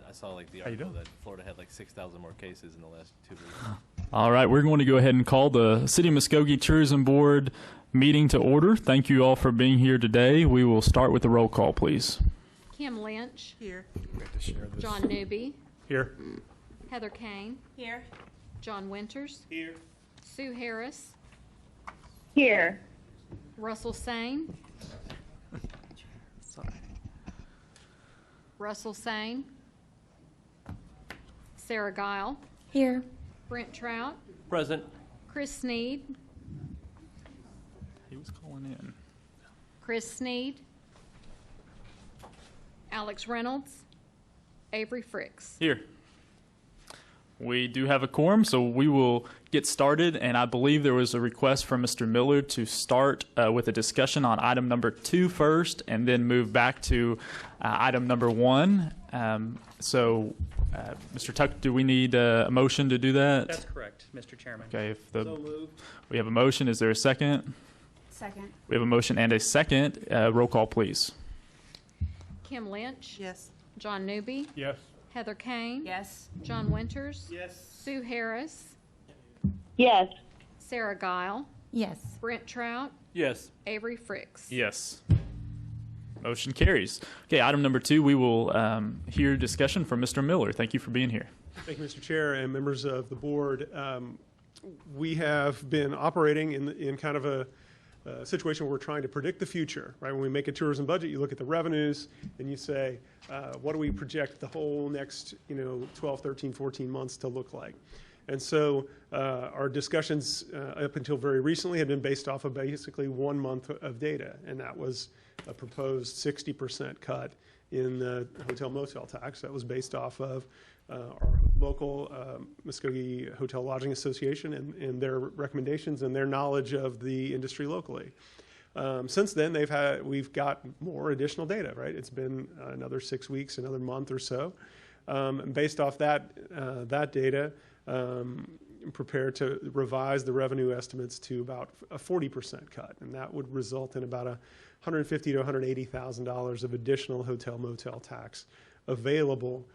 I saw like the article that Florida had like 6,000 more cases in the last 2 weeks. All right, we're going to go ahead and call the City of Muskogee Tourism Board meeting to order. Thank you all for being here today. We will start with the roll call, please. Kim Lynch. Here. John Newby. Here. Heather Kane. Here. John Winters. Here. Sue Harris. Here. Russell Sane. Russell Sane. Sarah Guile. Here. Brent Trout. Present. Chris Sneed. He was calling in. Chris Sneed. Alex Reynolds. Avery Fricks. Here. We do have a quorum, so we will get started, and I believe there was a request from Mr. Miller to start with a discussion on item number 2 first, and then move back to item number 1. Mr. Tuck, do we need a motion to do that? That's correct, Mr. Chairman. Okay, So moved. we have a motion. Is there a second? Second. We have a motion and a second. Roll call, please. Kim Lynch. Yes. John Newby. Yes. Heather Kane. Yes. John Winters. Yes. Sue Harris. Yes. Sarah Guile. Yes. Brent Trout. Yes. Avery Fricks. Yes. Motion carries. Okay, item number 2, we will hear discussion from Mr. Miller. Thank you for being here. Thank you, Mr. Chair and members of the board. We have been operating in kind of a situation where we're trying to predict the future, right? When we make a tourism budget, you look at the revenues and you say, what do we project the whole next 12, 13, 14 months to look like? And so our discussions up until very recently had been based off of basically 1 month of data, and that was a proposed 60% cut in the hotel motel tax. That was based off of our local Muskogee Hotel Lodging Association and their recommendations and their knowledge of the industry locally. Since then, we've got more additional data, right? It's been another 6 weeks, another month or so. Based off that data, prepared to revise the revenue estimates to about a 40% cut, and that would result in about $150,000 to $180,000 of additional hotel motel tax available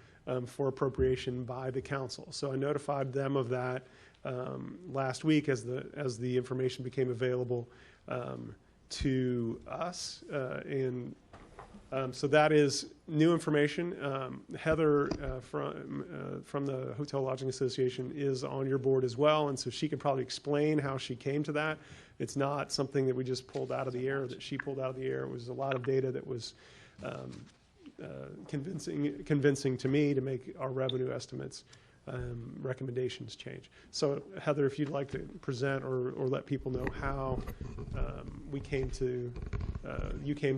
for appropriation by the council. So I notified them of that last week as the information became available to us, so that is new information. Heather from the Hotel Lodging Association is on your board as well, and so she can probably explain how she came to that. It's not something that we just pulled out of the air, that she pulled out of the air. It was a lot of data that was convincing to me to make our revenue estimates recommendations change. So Heather, if you'd like to present or let people know how you came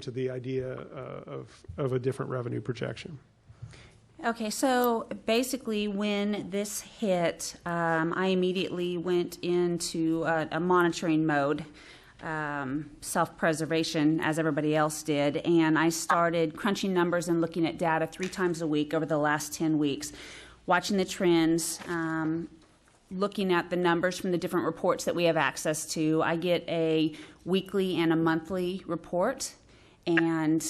to the idea of a different revenue projection. Okay, so basically when this hit, I immediately went into a monitoring mode, self-preservation, as everybody else did, and I started crunching numbers and looking at data 3 times a week over the last 10 weeks, watching the trends, looking at the numbers from the different reports that we have access to. I get a weekly and a monthly report, and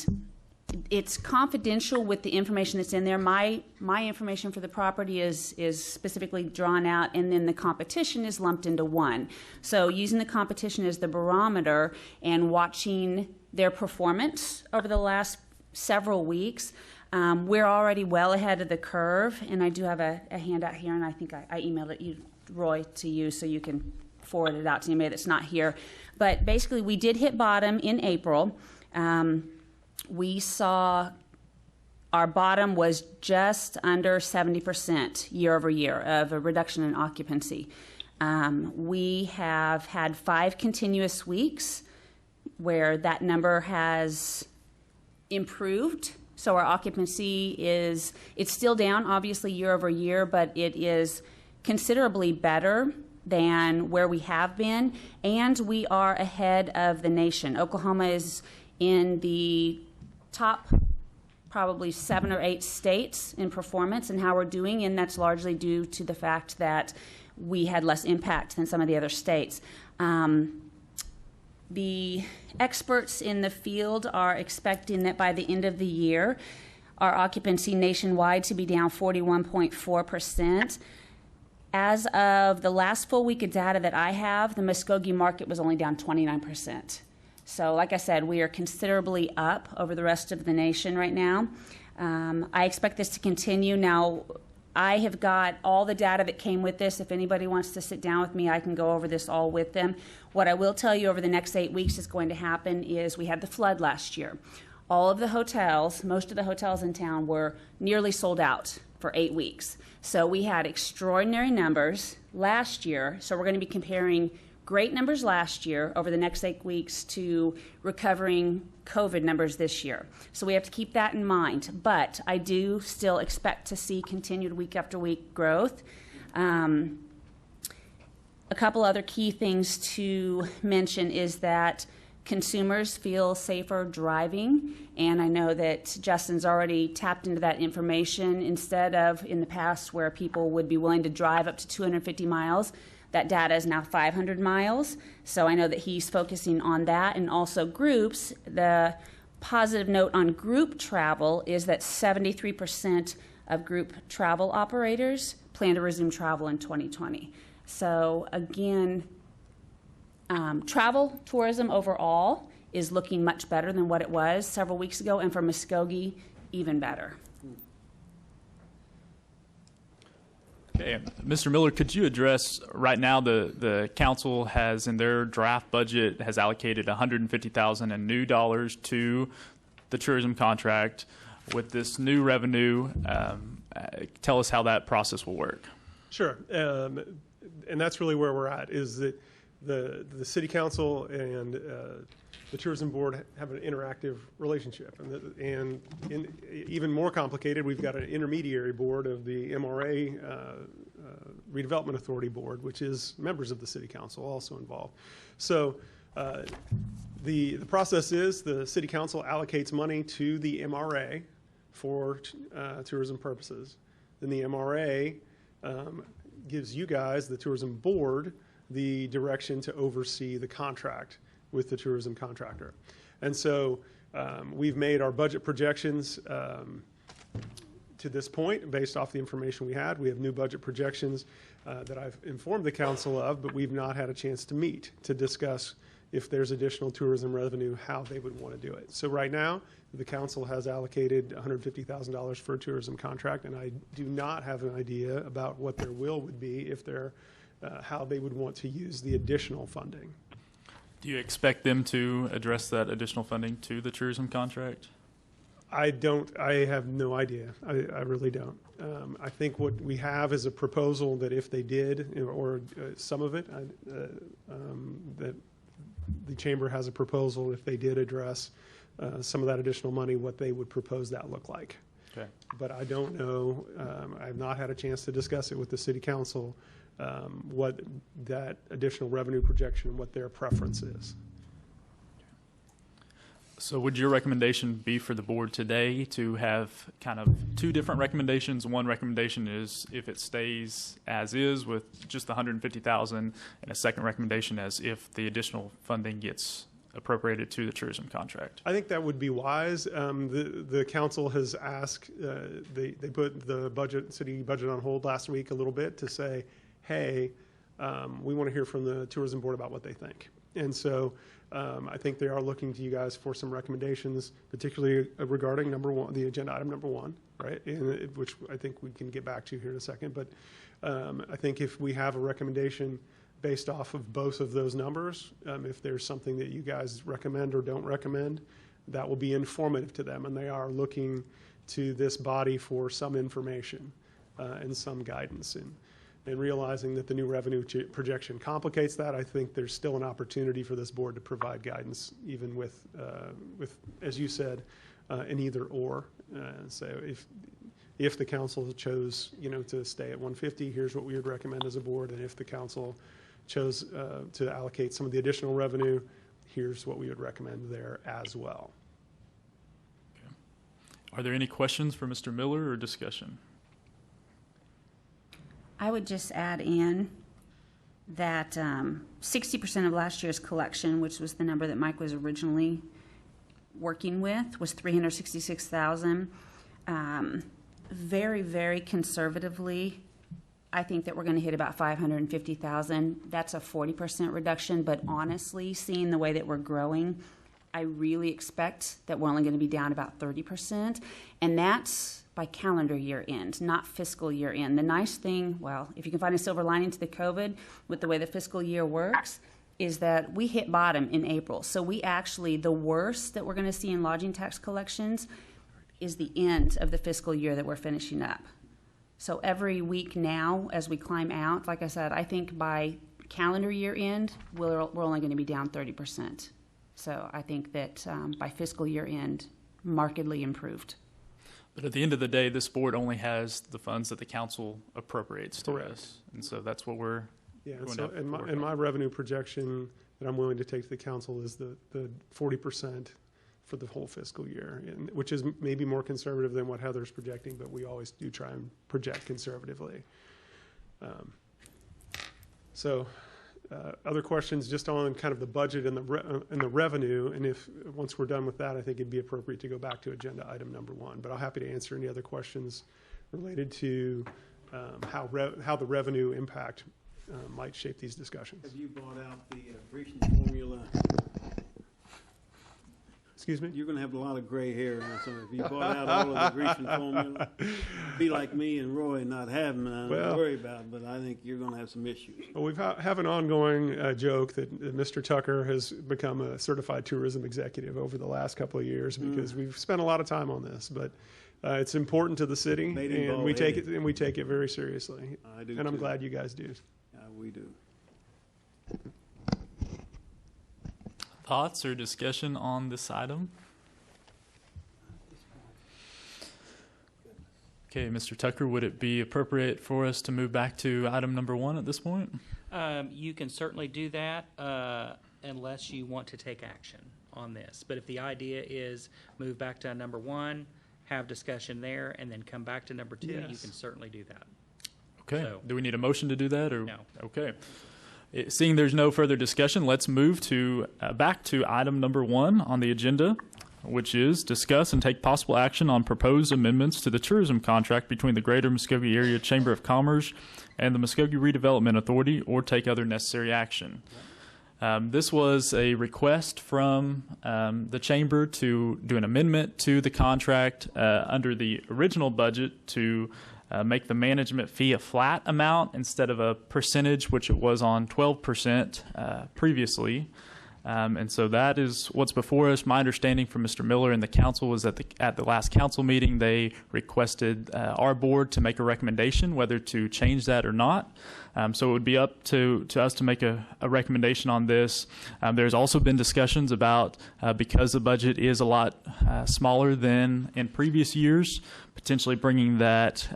it's confidential with the information that's in there. My information for the property is specifically drawn out, and then the competition is lumped into one. So using the competition as the barometer and watching their performance over the last several weeks, we're already well ahead of the curve, and I do have a handout here, and I think I emailed it, Roy, to you, so you can forward it out to anybody that's not here. But basically, we did hit bottom in April. We saw our bottom was just under 70% year over year of a reduction in occupancy. We have had 5 continuous weeks where that number has improved. So our occupancy it's still down, obviously, year over year, but it is considerably better than where we have been, and we are ahead of the nation. Oklahoma is in the top probably 7 or 8 states in performance and how we're doing, and that's largely due to the fact that we had less impact than some of the other states. The experts in the field are expecting that by the end of the year, our occupancy nationwide to be down 41.4%. As of the last full week of data that I have, the Muskogee market was only down 29%. So like I said, we are considerably up over the rest of the nation right now. I expect this to continue. Now, I have got all the data that came with this. If anybody wants to sit down with me, I can go over this all with them. What I will tell you over the next 8 weeks is going to happen is we had the flood last year. All of the hotels, most of the hotels in town were nearly sold out for 8 weeks. So we had extraordinary numbers last year. So we're going to be comparing great numbers last year over the next 8 weeks to recovering COVID numbers this year. So we have to keep that in mind. But I do still expect to see continued week after week growth. A couple other key things to mention is that consumers feel safer driving, and I know that Justin's already tapped into that information. Instead of in the past where people would be willing to drive up to 250 miles, that data is now 500 miles. So I know that he's focusing on that. And also groups, the positive note on group travel is that 73% of group travel operators plan to resume travel in 2020. So again, travel tourism overall is looking much better than what it was several weeks ago, and for Muskogee, even better. Okay, Mr. Miller, could you address right now the council has in their draft budget has allocated $150,000 in new dollars to the tourism contract. With this new revenue, tell us how that process will work. Sure, and that's really where we're at, is that the city council and the tourism board have an interactive relationship, and even more complicated, we've got an intermediary board of the MRA Redevelopment Authority Board, which is members of the city council also involved. So the process is the city council allocates money to the MRA for tourism purposes. Then the MRA gives you guys, the tourism board, the direction to oversee the contract with the tourism contractor. And so we've made our budget projections to this point based off the information we had. We have new budget projections that I've informed the council of, but we've not had a chance to meet to discuss if there's additional tourism revenue, how they would want to do it. So right now, the council has allocated $150,000 for a tourism contract, and I do not have an idea about what their will would be if they're how they would want to use the additional funding. Do you expect them to address that additional funding to the tourism contract? I have no idea. I really don't. I think what we have is a proposal that if they did, or some of it, that the chamber has a proposal if they did address some of that additional money, what they would propose that look like. Okay. But I don't know. I have not had a chance to discuss it with the city council, what that additional revenue projection, what their preference is. So would your recommendation be for the board today to have kind of two different recommendations? One recommendation is if it stays as is with just the $150,000, and a second recommendation as if the additional funding gets appropriated to the tourism contract. I think that would be wise. The council has asked, they put the city budget on hold last week a little bit to say, hey, we want to hear from the tourism board about what they think. And so I think they are looking to you guys for some recommendations, particularly regarding number one, the agenda item number one, right? Which I think we can get back to here in a second. But I think if we have a recommendation based off of both of those numbers, if there's something that you guys recommend or don't recommend, that will be informative to them. And they are looking to this body for some information and some guidance. And realizing that the new revenue projection complicates that, I think there's still an opportunity for this board to provide guidance, even with as you said, an either or. So if the council chose, to stay at 150, here's what we would recommend as a board, and if the council chose to allocate some of the additional revenue, here's what we would recommend there as well. Okay. Are there any questions for Mr. Miller or discussion? I would just add in that 60% of last year's collection, which was the number that Mike was originally working with, was $366,000. Very, very conservatively, I think that we're going to hit about 550,000. That's a 40% reduction, but honestly, seeing the way that we're growing, I really expect that we're only going to be down about 30%, and that's by calendar year end, not fiscal year end. The nice thing, well, if you can find a silver lining to the COVID with the way the fiscal year works, is that we hit bottom in April. So we actually, the worst that we're going to see in lodging tax collections is the end of the fiscal year that we're finishing up. So every week now, as we climb out, like I said, I think by calendar year end, we're only going to be down 30%. So I think that by fiscal year end, markedly improved. But at the end of the day, this board only has the funds that the council appropriates to Correct. us. And so that's what we're Yeah, going so, to have to work and on. my revenue projection that I'm willing to take to the council is the 40% for the whole fiscal year, and, which is maybe more conservative than what Heather's projecting, but we always do try and project conservatively. Other questions just on kind of the budget and the revenue, and if, once we're done with that, I think it'd be appropriate to go back to agenda item number 1. But I'm happy to answer any other questions related to how the revenue impact might shape these discussions. Have you brought out the Grecian formula? Excuse me? You're going to have a lot of gray hair now, so if you brought out all of the Grecian formula, be like me and Roy not having it, I don't worry about it, but I think you're going to have some issues. Well, we have an ongoing joke that Mr. Tucker has become a certified tourism executive over the last couple of years because we've spent a lot of time on this, but it's important to the city, Made him and we take it bald-headed. very seriously. I do And I'm too. glad you guys do. We do. Thoughts or discussion on this item? Okay, Mr. Tucker, would it be appropriate for us to move back to item number 1 at this point? You can certainly do that unless you want to take action on this. But if the idea is move back to number 1, have discussion there, and then come back to number 2, you Yes. can certainly do that. Okay. So- Do we need a motion to do that? Or No. Okay. Seeing there's no further discussion, let's move to back to item number 1 on the agenda, which is discuss and take possible action on proposed amendments to the tourism contract between the Greater Muskogee Area Chamber of Commerce and the Muskogee Redevelopment Authority, or take other necessary action. This was a request from the chamber to do an amendment to the contract under the original budget to make the management fee a flat amount instead of a percentage, which it was on 12% previously. And so that is what's before us. My understanding from Mr. Miller and the council was that at the last council meeting, they requested our board to make a recommendation whether to change that or not. So it would be up to us to make a recommendation on this. There's also been discussions about, because the budget is a lot smaller than in previous years, potentially bringing that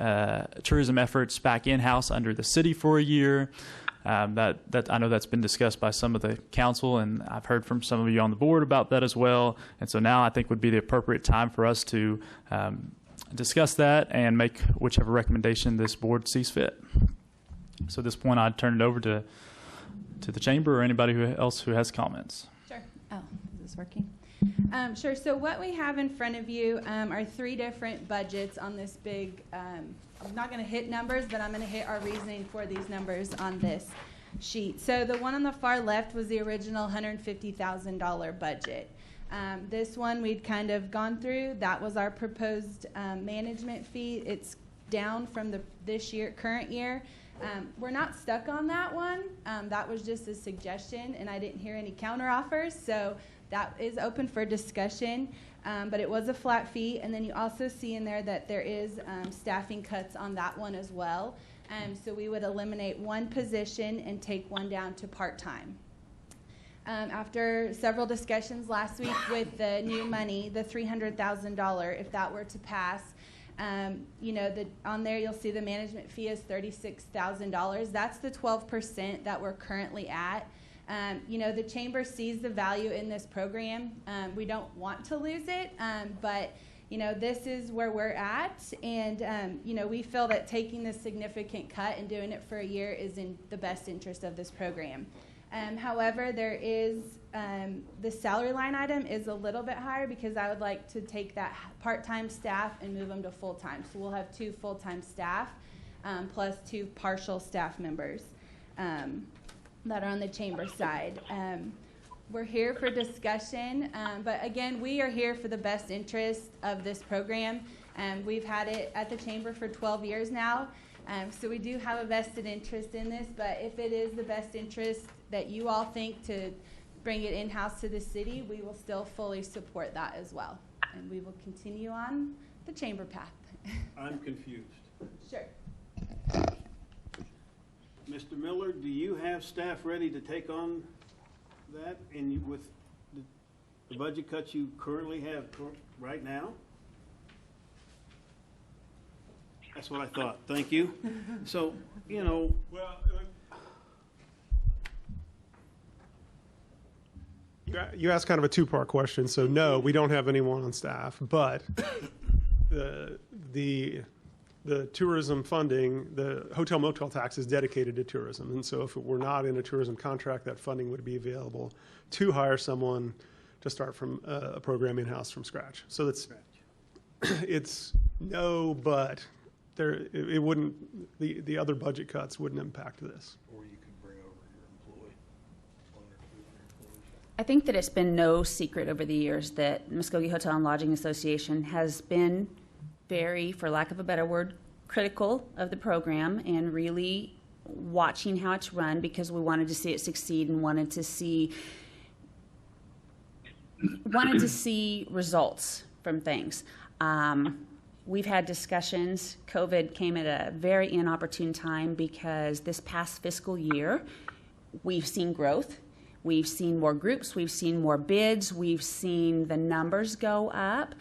tourism efforts back in-house under the city for a year. That I know that's been discussed by some of the council, and I've heard from some of you on the board about that as well. And so now I think would be the appropriate time for us to discuss that and make whichever recommendation this board sees fit. So at this point, I'd turn it over to the chamber or anybody else who has comments. Sure. Oh, is this working? Sure. So what we have in front of you are 3 different budgets on this big, I'm not going to hit numbers, but I'm going to hit our reasoning for these numbers on this sheet. So the one on the far left was the original $150,000 budget. This one we'd kind of gone through. That was our proposed management fee. It's down from this year, current year. We're not stuck on that one. That was just a suggestion, and I didn't hear any counteroffers, so that is open for discussion. But it was a flat fee, and then you also see in there that there is staffing cuts on that one as well. So we would eliminate 1 position and take 1 down to part-time. After several discussions last week with the new money, the $300,000, if that were to pass, on there you'll see the management fee is $36,000. That's the 12% that we're currently at. The chamber sees the value in this program. We don't want to lose it, but this is where we're at, and we feel that taking this significant cut and doing it for a year is in the best interest of this program. However, there is, the salary line item is a little bit higher because I would like to take that part-time staff and move them to full-time. So we'll have 2 full-time staff plus 2 partial staff members that are on the chamber side. We're here for discussion, but again, we are here for the best interest of this program. We've had it at the chamber for 12 years now, so we do have a vested interest in this, but if it is the best interest that you all think to bring it in-house to the city, we will still fully support that as well. And we will continue on the chamber path. I'm confused. Sure. Mr. Miller, do you have staff ready to take on that with the budget cuts you currently have right now? That's what I thought. Thank you. So, you know. Well, you asked kind of a 2-part question. So no, we don't have anyone on staff, but the tourism funding, the hotel motel tax is dedicated to tourism. And so if it were not in a tourism contract, that funding would be available to hire someone to start from a program in-house from scratch. So it's no, but it wouldn't, the other budget cuts wouldn't impact this. Or you could bring over your employee, 1 or 2 of your employees. I think that it's been no secret over the years that Muskogee Hotel and Lodging Association has been very, for lack of a better word, critical of the program and really watching how it's run because we wanted to see it succeed and wanted to see results from things. We've had discussions. COVID came at a very inopportune time because this past fiscal year, we've seen growth. We've seen more groups. We've seen more bids. We've seen the numbers go up.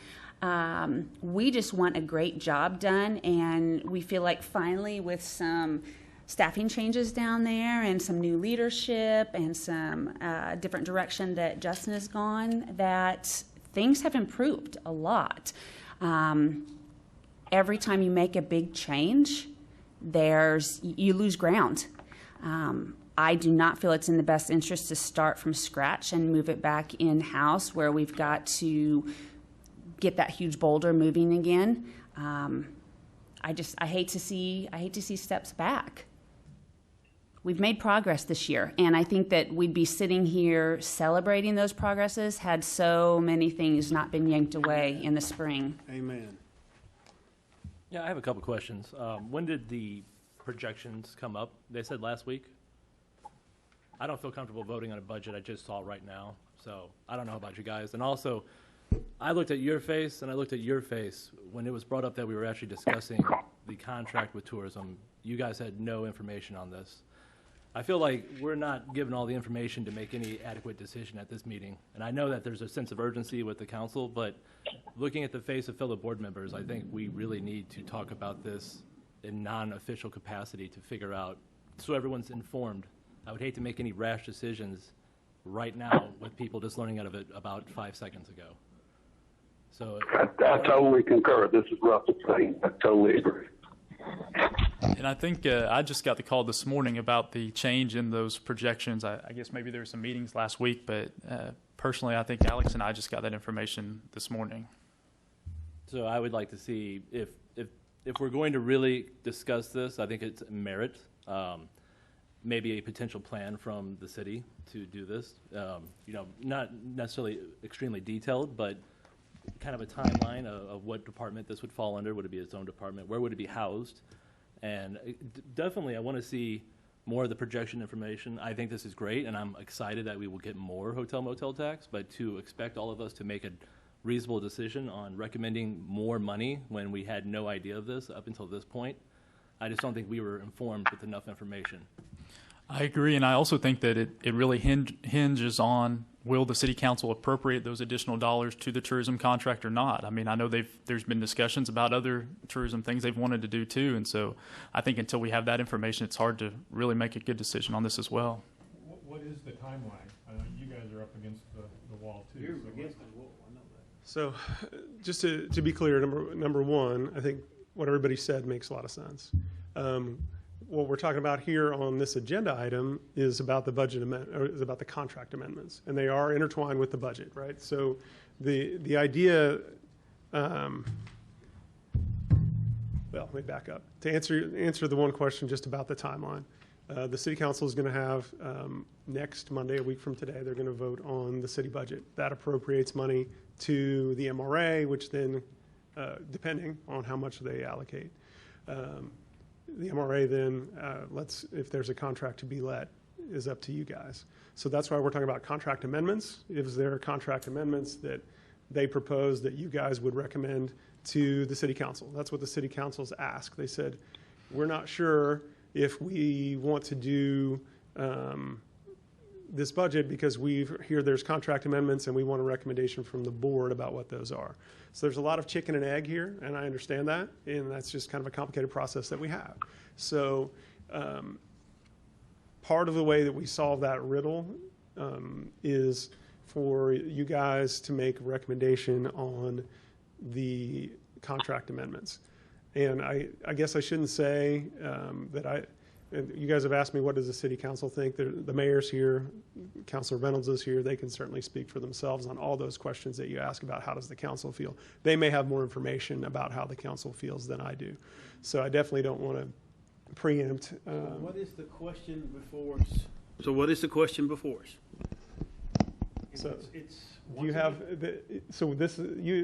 We just want a great job done, and we feel like finally with some staffing changes down there and some new leadership and some different direction that Justin has gone, that things have improved a lot. Every time you make a big change, you lose ground. I do not feel it's in the best interest to start from scratch and move it back in-house where we've got to get that huge boulder moving again. I hate to see steps back. We've made progress this year, and I think that we'd be sitting here celebrating those progresses had so many things not been yanked away in the spring. Amen. Yeah, I have a couple questions. When did the projections come up? They said last week. I don't feel comfortable voting on a budget I just saw right now, so I don't know about you guys. And also, I looked at your face and I looked at your face when it was brought up that we were actually discussing the contract with tourism. You guys had no information on this. I feel like we're not given all the information to make any adequate decision at this meeting. And I know that there's a sense of urgency with the council, but looking at the face of fellow board members, I think we really need to talk about this in non-official capacity to figure out, so everyone's informed. I would hate to make any rash decisions right now with people just learning out of it about 5 seconds ago. So I totally concur. This is Russell saying. I totally agree. And I think I just got the call this morning about the change in those projections. I guess maybe there were some meetings last week, but personally, I think Alex and I just got that information this morning. So I would like to see if we're going to really discuss this, I think it's merit. Maybe a potential plan from the city to do this. Not necessarily extremely detailed, but kind of a timeline of what department this would fall under. Would it be its own department? Where would it be housed? And definitely, I want to see more of the projection information. I think this is great, and I'm excited that we will get more hotel motel tax, but to expect all of us to make a reasonable decision on recommending more money when we had no idea of this up until this point, I just don't think we were informed with enough information. I agree, and I also think that it really hinges on, will the city council appropriate those additional dollars to the tourism contract or not? I mean, I know there's been discussions about other tourism things they've wanted to do too, and so I think until we have that information, it's hard to really make a good decision on this as well. What is the timeline? You guys are up against the wall too. You're so against the wall, I know that. So just to be clear, number one, I think what everybody said makes a lot of sense. what we're talking about here on this agenda item is about the budget or is about the contract amendments, and they are intertwined with the budget, right? So the idea, well, let me back up. To answer the one question just about the timeline, the city council is going to have next Monday, a week from today, they're going to vote on the city budget. That appropriates money to the MRA, which then, depending on how much they allocate, the MRA then, if there's a contract to be let, is up to you guys. So that's why we're talking about contract amendments. Is there contract amendments that they propose that you guys would recommend to the city council? That's what the city council's asked. They said, we're not sure if we want to do this budget because we hear there's contract amendments and we want a recommendation from the board about what those are. So there's a lot of chicken and egg here, and I understand that, and that's just kind of a complicated process that we have. So part of the way that we solve that riddle is for you guys to make a recommendation on the contract amendments. And I guess I shouldn't say that you guys have asked me, what does the city council think? The mayor's here, Councilor Reynolds is here. They can certainly speak for themselves on all those questions that you ask about how does the council feel. They may have more information about how the council feels than I do. So I definitely don't want to preempt. What is the question before us? So what is the question before us? So do you have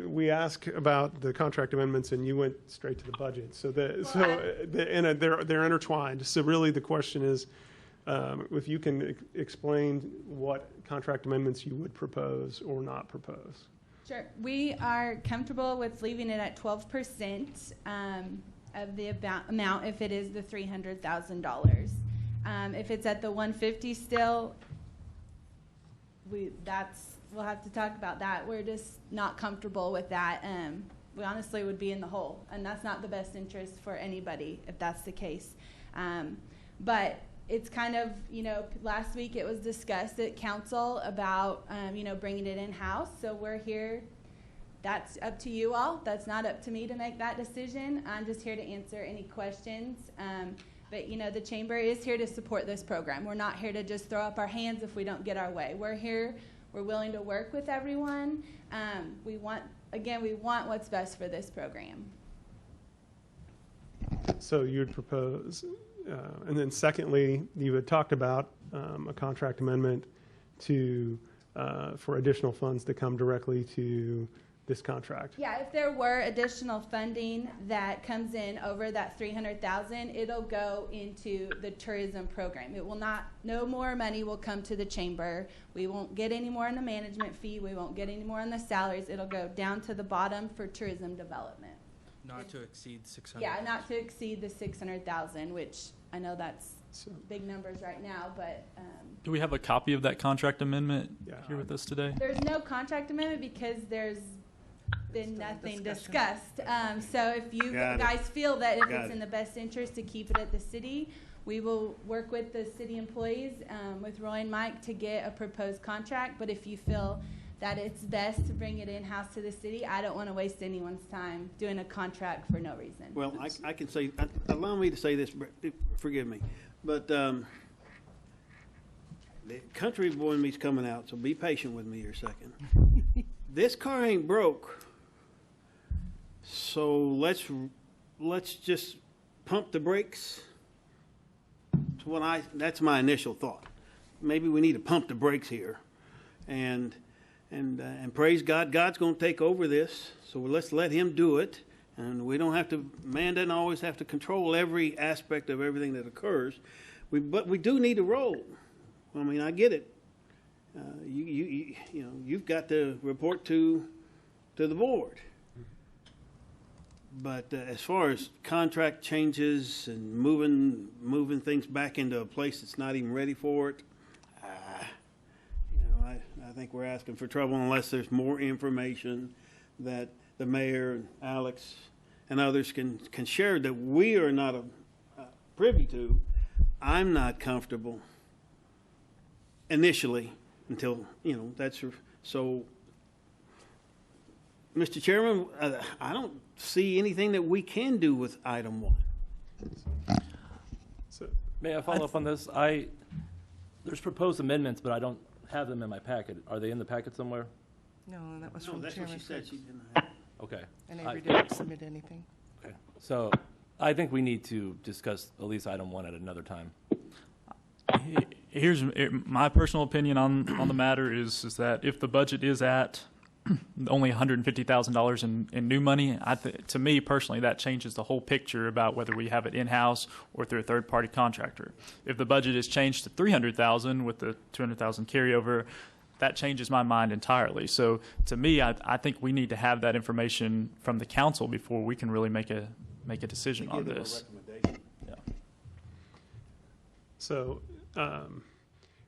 we ask about the contract amendments and you went straight to the budget. So they're intertwined. So really the question is if you can explain what contract amendments you would propose or not propose. Sure. We are comfortable with leaving it at 12% of the amount if it is the $300,000. If it's at the 150 still, we'll have to talk about that. We're just not comfortable with that. We honestly would be in the hole, and that's not the best interest for anybody if that's the case. But it's kind of, last week it was discussed at council about, bringing it in-house. So we're here. That's up to you all. That's not up to me to make that decision. I'm just here to answer any questions. But, the chamber is here to support this program. We're not here to just throw up our hands if we don't get our way. We're here. We're willing to work with everyone. We want what's best for this program. So you would propose, and then secondly, you had talked about a contract amendment for additional funds to come directly to this contract. Yeah, if there were additional funding that comes in over that $300,000, it'll go into the tourism program. It will not. No more money will come to the chamber. We won't get any more on the management fee. We won't get any more on the salaries. It'll go down to the bottom for tourism development. Not to exceed 600. Yeah, not to exceed the 600,000, which I know that's big numbers right now, but. Do we have a copy of that contract amendment here with us today? There's no contract amendment because there's been nothing discussed. So if you guys feel that if it's in the best interest to keep it at the city, we will work with the city employees, with Roy and Mike, to get a proposed contract. But if you feel that it's best to bring it in-house to the city, I don't want to waste anyone's time doing a contract for no reason. Well, I can say, allow me to say this, forgive me, but the country boy in me's coming out, so be patient with me here a second. This car ain't broke, so let's just pump the brakes. That's my initial thought. Maybe we need to pump the brakes here, and praise God, God's going to take over this. So let's let Him do it, and we don't have to. Man doesn't always have to control every aspect of everything that occurs. But we do need to roll. I mean, I get it. You've got to report to the board. But as far as contract changes and moving things back into a place that's not even ready for it, I think we're asking for trouble unless there's more information that the mayor and Alex and others can share that we are not privy to. I'm not comfortable initially until, that's so. Mr. Chairman, I don't see anything that we can do with item 1. May I follow up on this? There's proposed amendments, but I don't have them in my packet. Are they in the packet somewhere? No, that was No, from that's what Chairman she said. Fritz. She didn't have. Okay. And I- Avery didn't submit anything. Okay. So I think we need to discuss at least item 1 at another time. Here's my personal opinion on the matter is that if the budget is at only $150,000 in new money, to me personally, that changes the whole picture about whether we have it in-house or through a third-party contractor. If the budget is changed to $300,000 with the $200,000 carryover, that changes my mind entirely. So to me, I think we need to have that information from the council before we can really make a decision on this. Yeah. So,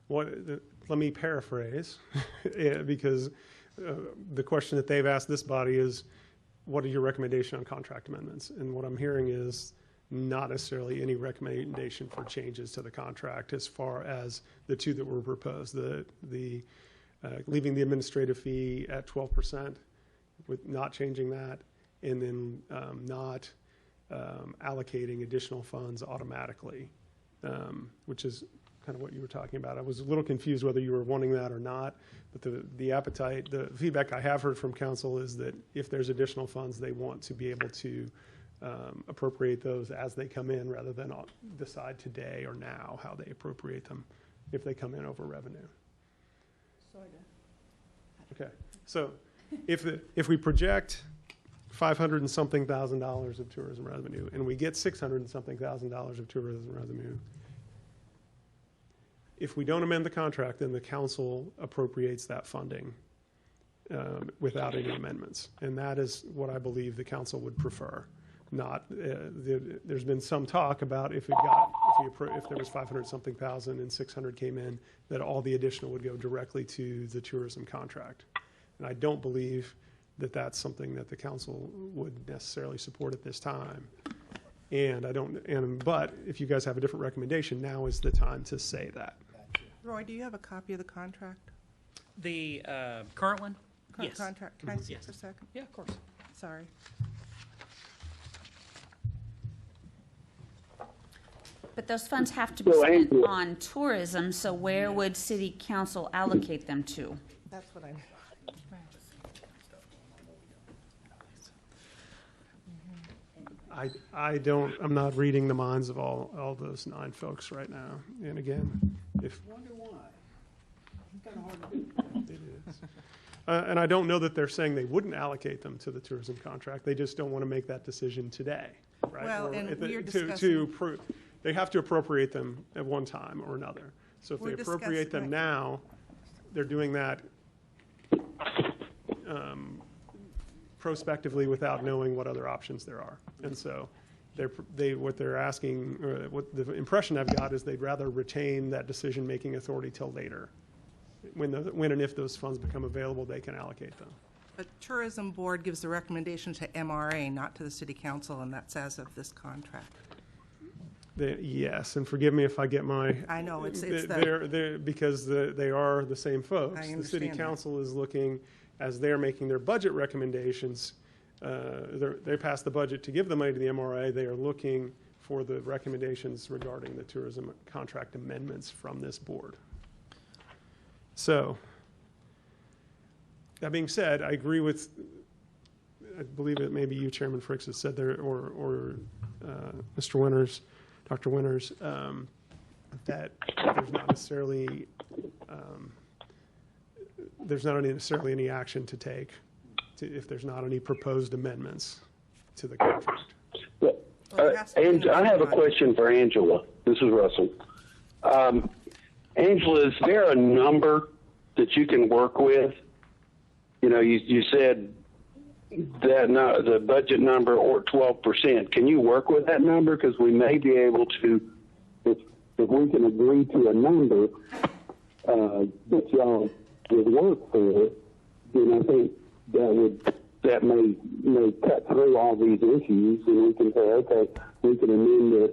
let me paraphrase, because the question that they've asked this body is, what is your recommendation on contract amendments? And what I'm hearing is not necessarily any recommendation for changes to the contract as far as the two that were proposed, the leaving the administrative fee at 12% with not changing that, and then not allocating additional funds automatically, which is kind of what you were talking about. I was a little confused whether you were wanting that or not, but the appetite, the feedback I have heard from council is that if there's additional funds, they want to be able to appropriate those as they come in rather than decide today or now how they appropriate them if they come in over revenue. Okay, so if we project $500 and something thousand of tourism revenue and we get $600 and something thousand of tourism revenue, if we don't amend the contract, then the council appropriates that funding without any amendments. And that is what I believe the council would prefer. Not, there's been some talk about if there was 500 something thousand and 600 came in, that all the additional would go directly to the tourism contract. And I don't believe that that's something that the council would necessarily support at this time. But if you guys have a different recommendation, now is the time to say that. Roy, do you have a copy of the contract? The current one? Current Yes. contract? Can I see it Yes. for a second? Yeah, of course. Sorry. But those funds have to be spent on tourism, so where would city council allocate them to? That's what I know. I'm not reading the minds of all those 9 folks right now. And again, if. Wonder why. It's kind of hard to do. It is. And I don't know that they're saying they wouldn't allocate them to the tourism contract. They just don't want to make that decision today, right? Well, Or and if we're to discussing- they have to appropriate them at one time or another. So if We're they appropriate them discussing- now, they're doing that prospectively without knowing what other options there are. And so what they're asking, or what the impression I've got is they'd rather retain that decision-making authority till later. When and if those funds become available, they can allocate them. The tourism board gives the recommendation to MRA, not to the city council, and that's as of this contract. Yes, and forgive me if I get my. I know, it's because they are the same folks. I The city understand that. council is looking, as they're making their budget recommendations, they pass the budget to give the money to the MRA. They are looking for the recommendations regarding the tourism contract amendments from this board. So, that being said, I agree with, I believe it may be you, Chairman Fricks, has said there, or Mr. Winters, Dr. Winters, that there's not necessarily any action to take if there's not any proposed amendments to the contract. I have a question for Angela. This is Russell. Angela, is there a number that you can work with? You know, you said that the budget number or 12%. Can you work with that number? Because we may be able to, if we can agree to a number that y'all would work for, then I think that may cut through all these issues, and we can say, okay, we can amend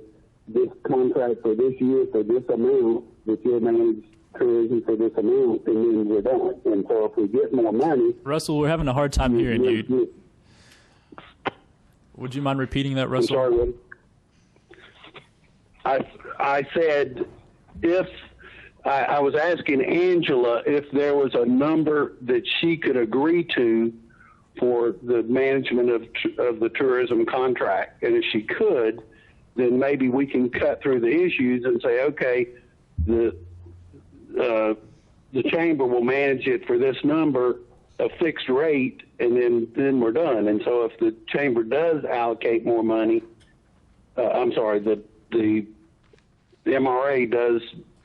this contract for this year for this amount, that you'll manage tourism for this amount, and then we're done. And so if we get more money... Russell, we're having a hard time hearing you. Would you mind repeating that, Russell? I'm sorry, I said if I was asking Angela if there was a number that she could agree to for the management of the tourism contract, and if she could, then maybe we can cut through the issues and say, okay, the chamber will manage it for this number, a fixed rate, and then we're done. And so if the chamber does allocate more money, the MRA does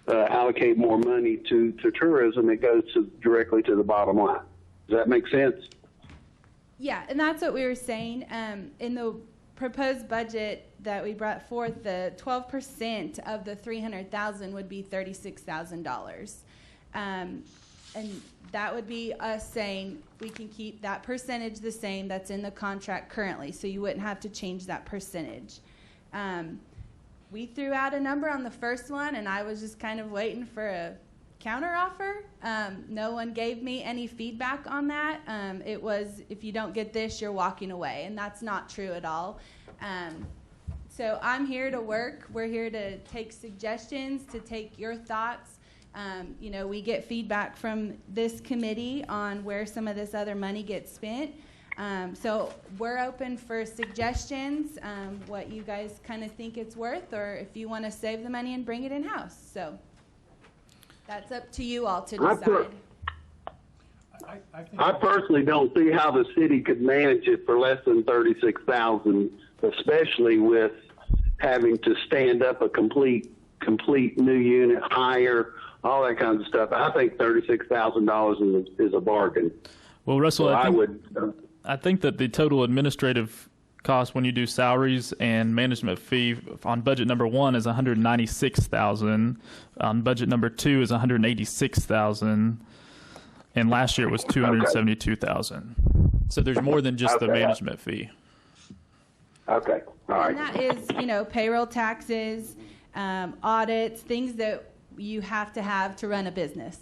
allocate more money to tourism, it goes directly to the bottom line. Does that make sense? Yeah, and that's what we were saying. In the proposed budget that we brought forth, the 12% of the $300,000 would be $36,000. And that would be us saying we can keep that percentage the same that's in the contract currently, so you wouldn't have to change that percentage. We threw out a number on the first one, and I was just kind of waiting for a counter offer. No one gave me any feedback on that. It was, if you don't get this, you're walking away, and that's not true at all. So I'm here to work. We're here to take suggestions, to take your thoughts. You know, we get feedback from this committee on where some of this other money gets spent. So we're open for suggestions, what you guys kind of think it's worth, or if you want to save the money and bring it in-house. So that's up to you all to decide. I personally don't see how the city could manage it for less than $36,000, especially with having to stand up a complete new unit, hire, all that kind of stuff. I think $36,000 is a bargain. Well, Russell, So I think that the total administrative cost when you do salaries and management fee on budget number 1 is $196,000. On budget number 2 is $186,000, and last year it was $272,000. So there's more than just the management fee. Okay, all right. And that is, you know, payroll taxes, audits, things that you have to run a business.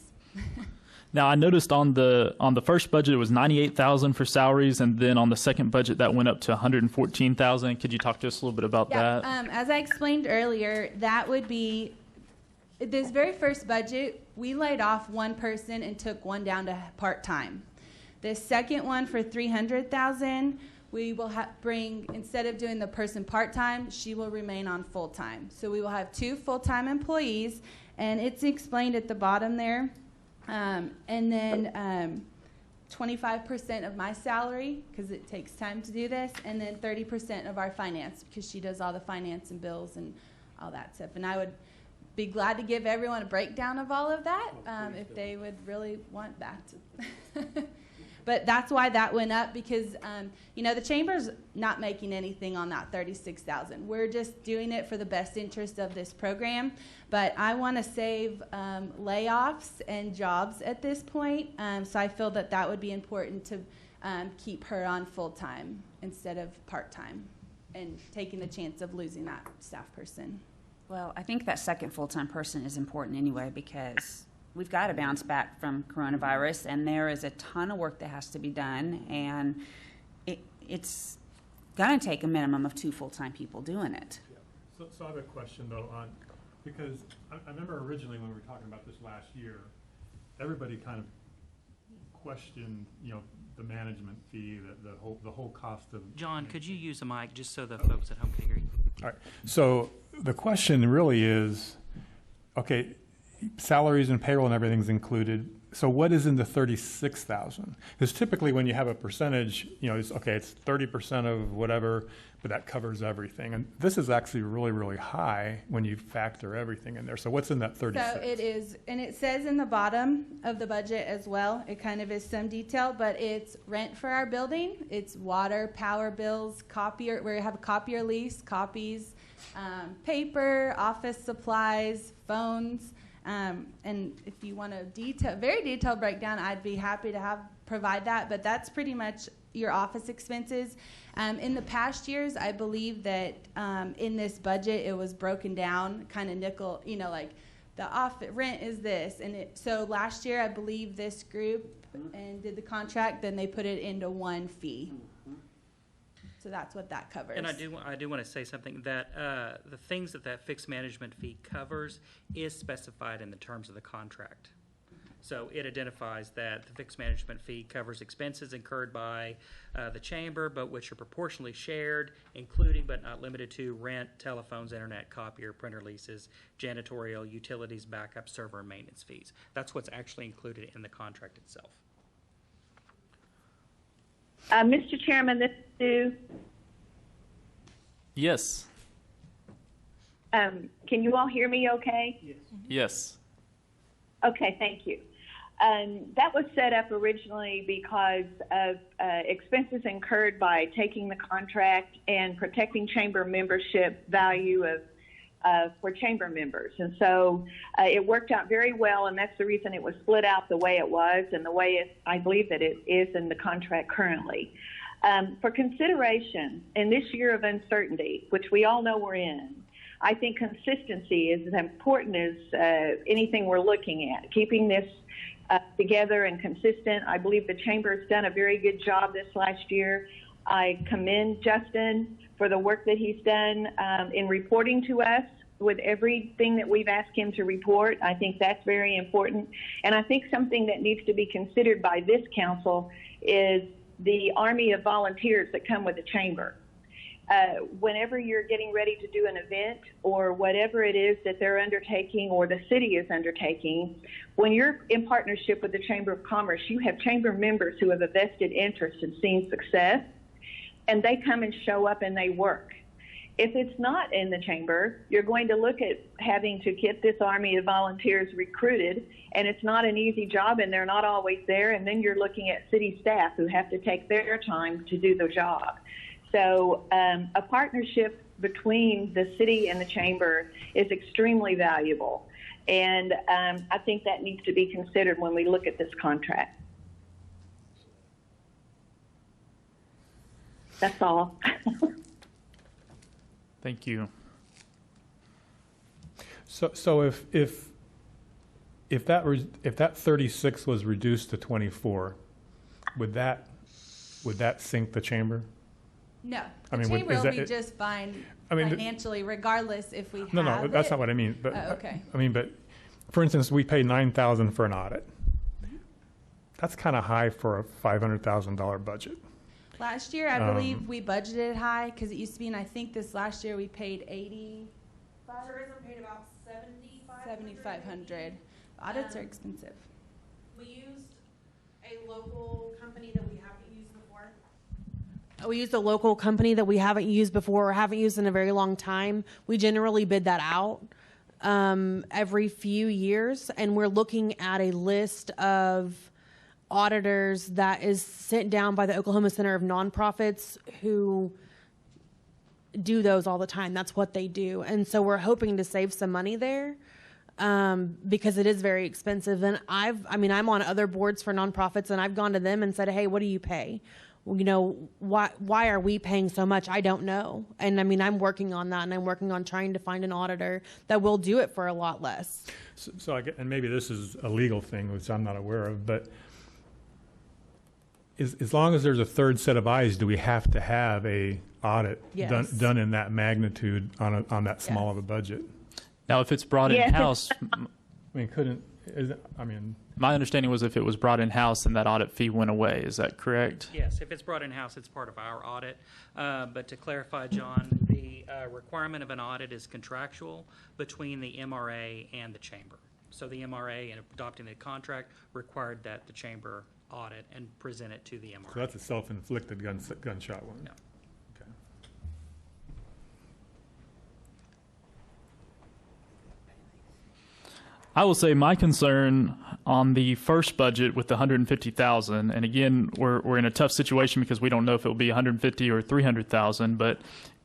Now, I noticed on the first budget it was $98,000 for salaries, and then on the second budget that went up to $114,000. Could you talk to us a little bit about that? As I explained earlier, that would be this very first budget. We laid off one person and took one down to part-time. The second one for $300,000, we will bring, instead of doing the person part-time, she will remain on full-time. So we will have 2 full-time employees, and it's explained at the bottom there. And then 25% of my salary, because it takes time to do this, and then 30% of our finance, because she does all the finance and bills and all that stuff. And I would be glad to give everyone a breakdown of all of that if they would really want that. But that's why that went up, because you know, the chamber's not making anything on that $36,000. We're just doing it for the best interest of this program. But I want to save layoffs and jobs at this point, so I feel that that would be important to keep her on full-time instead of part-time, and taking the chance of losing that staff person. Well, I think that second full-time person is important anyway, because we've got to bounce back from coronavirus, and there is a ton of work that has to be done, and it's going to take a minimum of 2 full-time people doing it. Yeah. So I have a question, though, because I remember originally when we were talking about this last year, everybody kind of questioned, you know, the management fee, the whole cost of. John, could you use a mic just so the folks at home can hear you? All right. So the question really is, okay, salaries and payroll and everything's included. So what is in the $36,000? Because typically when you have a percentage, you know, it's okay, it's 30% of whatever, but that covers everything. And this is actually really, really high when you factor everything in there. So what's in that 36? So it is, and it says in the bottom of the budget as well, it kind of is some detail, but it's rent for our building, it's water, power bills, copier, we have a copier lease, copies, paper, office supplies, phones. And if you want a very detailed breakdown, I'd be happy to provide that, but that's pretty much your office expenses. In the past years, I believe that in this budget, it was broken down, kind of nickel, you know, like the office rent is this. And so last year, I believe this group and did the contract, then they put it into one fee. So that's what that covers. And I do want to say something, that the things that fixed management fee covers is specified in the terms of the contract. So it identifies that the fixed management fee covers expenses incurred by the chamber, but which are proportionally shared, including but not limited to rent, telephones, internet, copier, printer leases, janitorial, utilities, backup, server, and maintenance fees. That's what's actually included in the contract itself. Mr. Chairman, this is Sue. Yes. Can you all hear me okay? Yes. Okay, thank you. That was set up originally because of expenses incurred by taking the contract and protecting chamber membership value for chamber members. And so it worked out very well, and that's the reason it was split out the way it was and the way I believe that it is in the contract currently. For consideration, in this year of uncertainty, which we all know we're in, I think consistency is as important as anything we're looking at. Keeping this together and consistent. I believe the chamber has done a very good job this last year. I commend Justin for the work that he's done in reporting to us with everything that we've asked him to report. I think that's very important. And I think something that needs to be considered by this council is the army of volunteers that come with the chamber. Whenever you're getting ready to do an event or whatever it is that they're undertaking or the city is undertaking, when you're in partnership with the Chamber of Commerce, you have chamber members who have a vested interest in seeing success, and they come and show up and they work. If it's not in the chamber, you're going to look at having to get this army of volunteers recruited, and it's not an easy job, and they're not always there, and then you're looking at city staff who have to take their time to do the job. So a partnership between the city and the chamber is extremely valuable, and I think that needs to be considered when we look at this contract. That's all. Thank you. So if that 36 was reduced to 24, would that sink the chamber? No, I the mean, chamber will be just fine financially, regardless if we have No, that's it. not what I mean. But okay. I mean, but for instance, we pay $9,000 for an audit. That's kind of high for a $500,000 budget. Last year, I believe we budgeted high because it used to be, and I think this last year we paid Tourism paid about $7,500. Audits are expensive. We used a local company that we haven't used before. We used a local company that we haven't used before or haven't used in a very long time. We generally bid that out every few years, and we're looking at a list of auditors that is sent down by the Oklahoma Center of Nonprofits who do those all the time. That's what they do. And so we're hoping to save some money there because it is very expensive. And I'm on other boards for nonprofits, and I've gone to them and said, hey, what do you pay? You know, why are we paying so much? I don't know. And I'm working on that, and I'm working on trying to find an auditor that will do it for a lot less. So and maybe this is a legal thing, which I'm not aware of, but as long as there's a third set of eyes, do we have to have a audit Yes. done in that magnitude on that small of a budget? Now, if it's brought in-house, my understanding was if it was brought in-house, then that audit fee went away. Is that correct? Yes, if it's brought in-house, it's part of our audit. But to clarify, John, the requirement of an audit is contractual between the MRA and the chamber. So the MRA, in adopting the contract, required that the chamber audit and present it to the MRA. So that's a self-inflicted gunshot wound. No. Okay. I will say my concern on the first budget with the 150,000, and again, we're in a tough situation because we don't know if it will be 150 or 300,000, but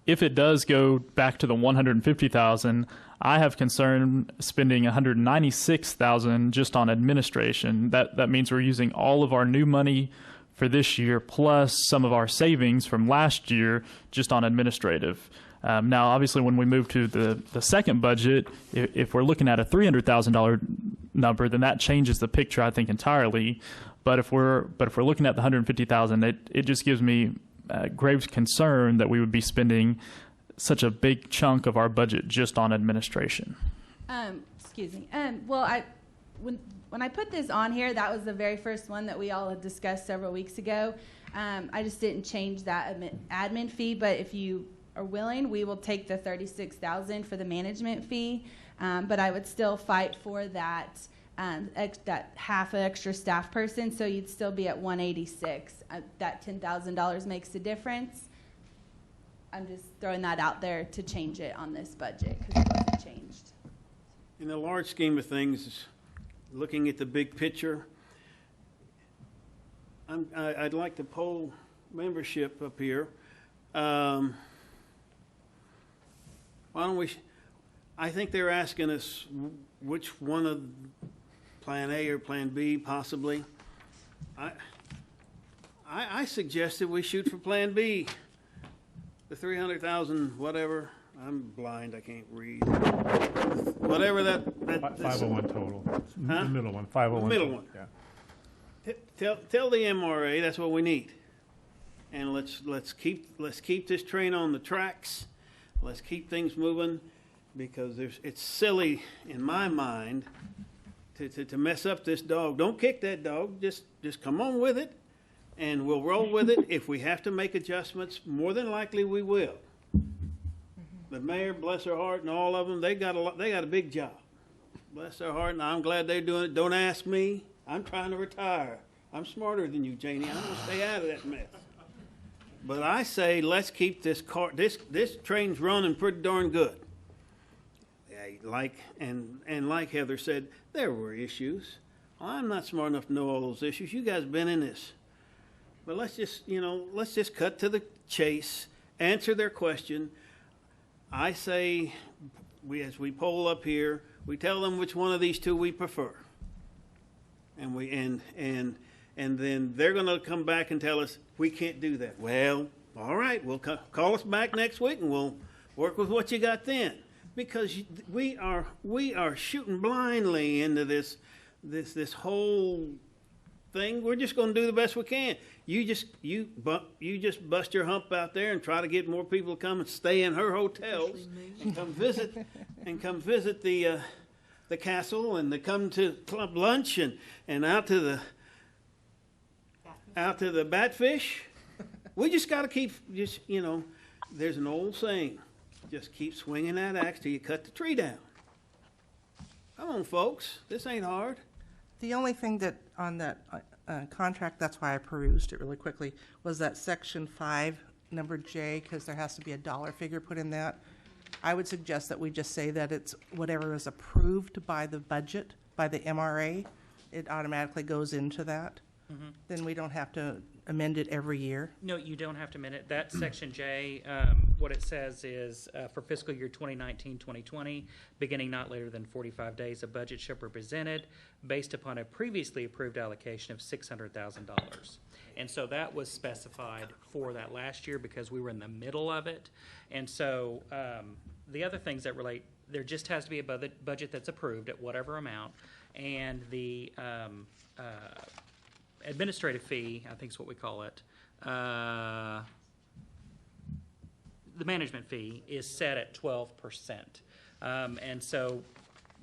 if it does go back to the 150,000, I have concern spending 196,000 just on administration. That means we're using all of our new money for this year plus some of our savings from last year just on administrative. Now, obviously, when we move to the second budget, if we're looking at a $300,000 number, then that changes the picture, I think, entirely. But if we're looking at the 150,000, it just gives me grave concern that we would be spending such a big chunk of our budget just on administration. Excuse me. Well, when I put this on here, that was the very first one that we all had discussed several weeks ago. I just didn't change that admin fee, but if you are willing, we will take the $36,000 for the management fee. But I would still fight for that that half extra staff person, so you'd still be at 186. That $10,000 makes a difference. I'm just throwing that out there to change it on this budget because it wasn't changed. In the large scheme of things, looking at the big picture, I'd like to poll membership up here. Why don't we? I think they're asking us which one of Plan A or Plan B, possibly. I suggested we shoot for Plan B. The 300,000, whatever. I'm blind. I can't read. Whatever that 501 total. Huh? The middle one. 501. The middle total. one. Yeah. Tell the MRA that's what we need, and let's keep this train on the tracks. Let's keep things moving, because it's silly in my mind to mess up this dog. Don't kick that dog. Just come on with it, and we'll roll with it. If we have to make adjustments, more than likely we will. The mayor, bless her heart, and all of them, they got a big job. Bless their heart, and I'm glad they're doing it. Don't ask me. I'm trying to retire. I'm smarter than you, Janie. I'm going to stay out of that mess. But I say let's keep this train's running pretty darn good. Like Heather said, there were issues. Well, I'm not smart enough to know all those issues. You guys have been in this. But let's just cut to the chase, answer their question. I say, as we poll up here, we tell them which one of these two we prefer, and then they're going to come back and tell us we can't do that. Well, all right, we'll call us back next week and we'll work with what you got then, because we are shooting blindly into this whole thing. We're just going to do the best we can. You just bust your hump out there and try to get more people to come and stay in her hotels and come visit the castle, and to come to club lunch and out to the Batfish. We just got to keep there's an old saying, just keep swinging that axe till you cut the tree down. Come on, folks, this ain't hard. The only thing that on that contract, that's why I perused it really quickly, was that section 5, number J, because there has to be a dollar figure put in that. I would suggest that we just say that it's whatever is approved by the budget, by the MRA, it automatically goes into that. Mm-hmm. Then we don't have to amend it every year. No, you don't have to amend it. That section J, what it says is for fiscal year 2019-2020, beginning not later than 45 days, a budget shall be presented based upon a previously approved allocation of $600,000. And so that was specified for that last year because we were in the middle of it. And so the other things that relate, there just has to be a budget that's approved at whatever amount, and the administrative fee, I think is what we call it, the management fee is set at 12%. And so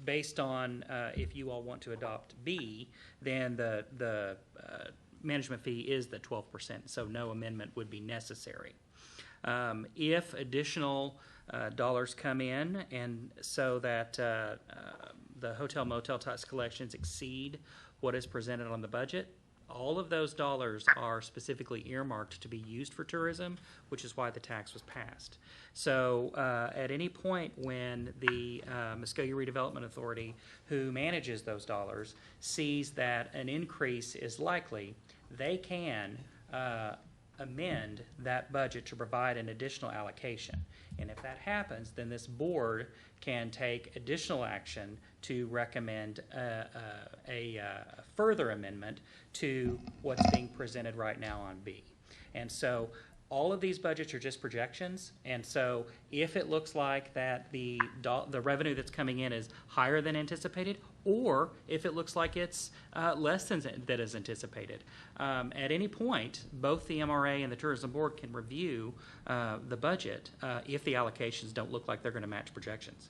based on if you all want to adopt B, then the management fee is the 12%, so no amendment would be necessary. If additional dollars come in, and so that the hotel motel tax collections exceed what is presented on the budget, all of those dollars are specifically earmarked to be used for tourism, which is why the tax was passed. So at any point when the Muskogee Redevelopment Authority, who manages those dollars, sees that an increase is likely, they can amend that budget to provide an additional allocation. And if that happens, then this board can take additional action to recommend a further amendment to what's being presented right now on B. And so all of these budgets are just projections, and so if it looks like that the revenue that's coming in is higher than anticipated, or if it looks like it's less than that is anticipated. At any point, both the MRA and the Tourism Board can review the budget if the allocations don't look like they're going to match projections.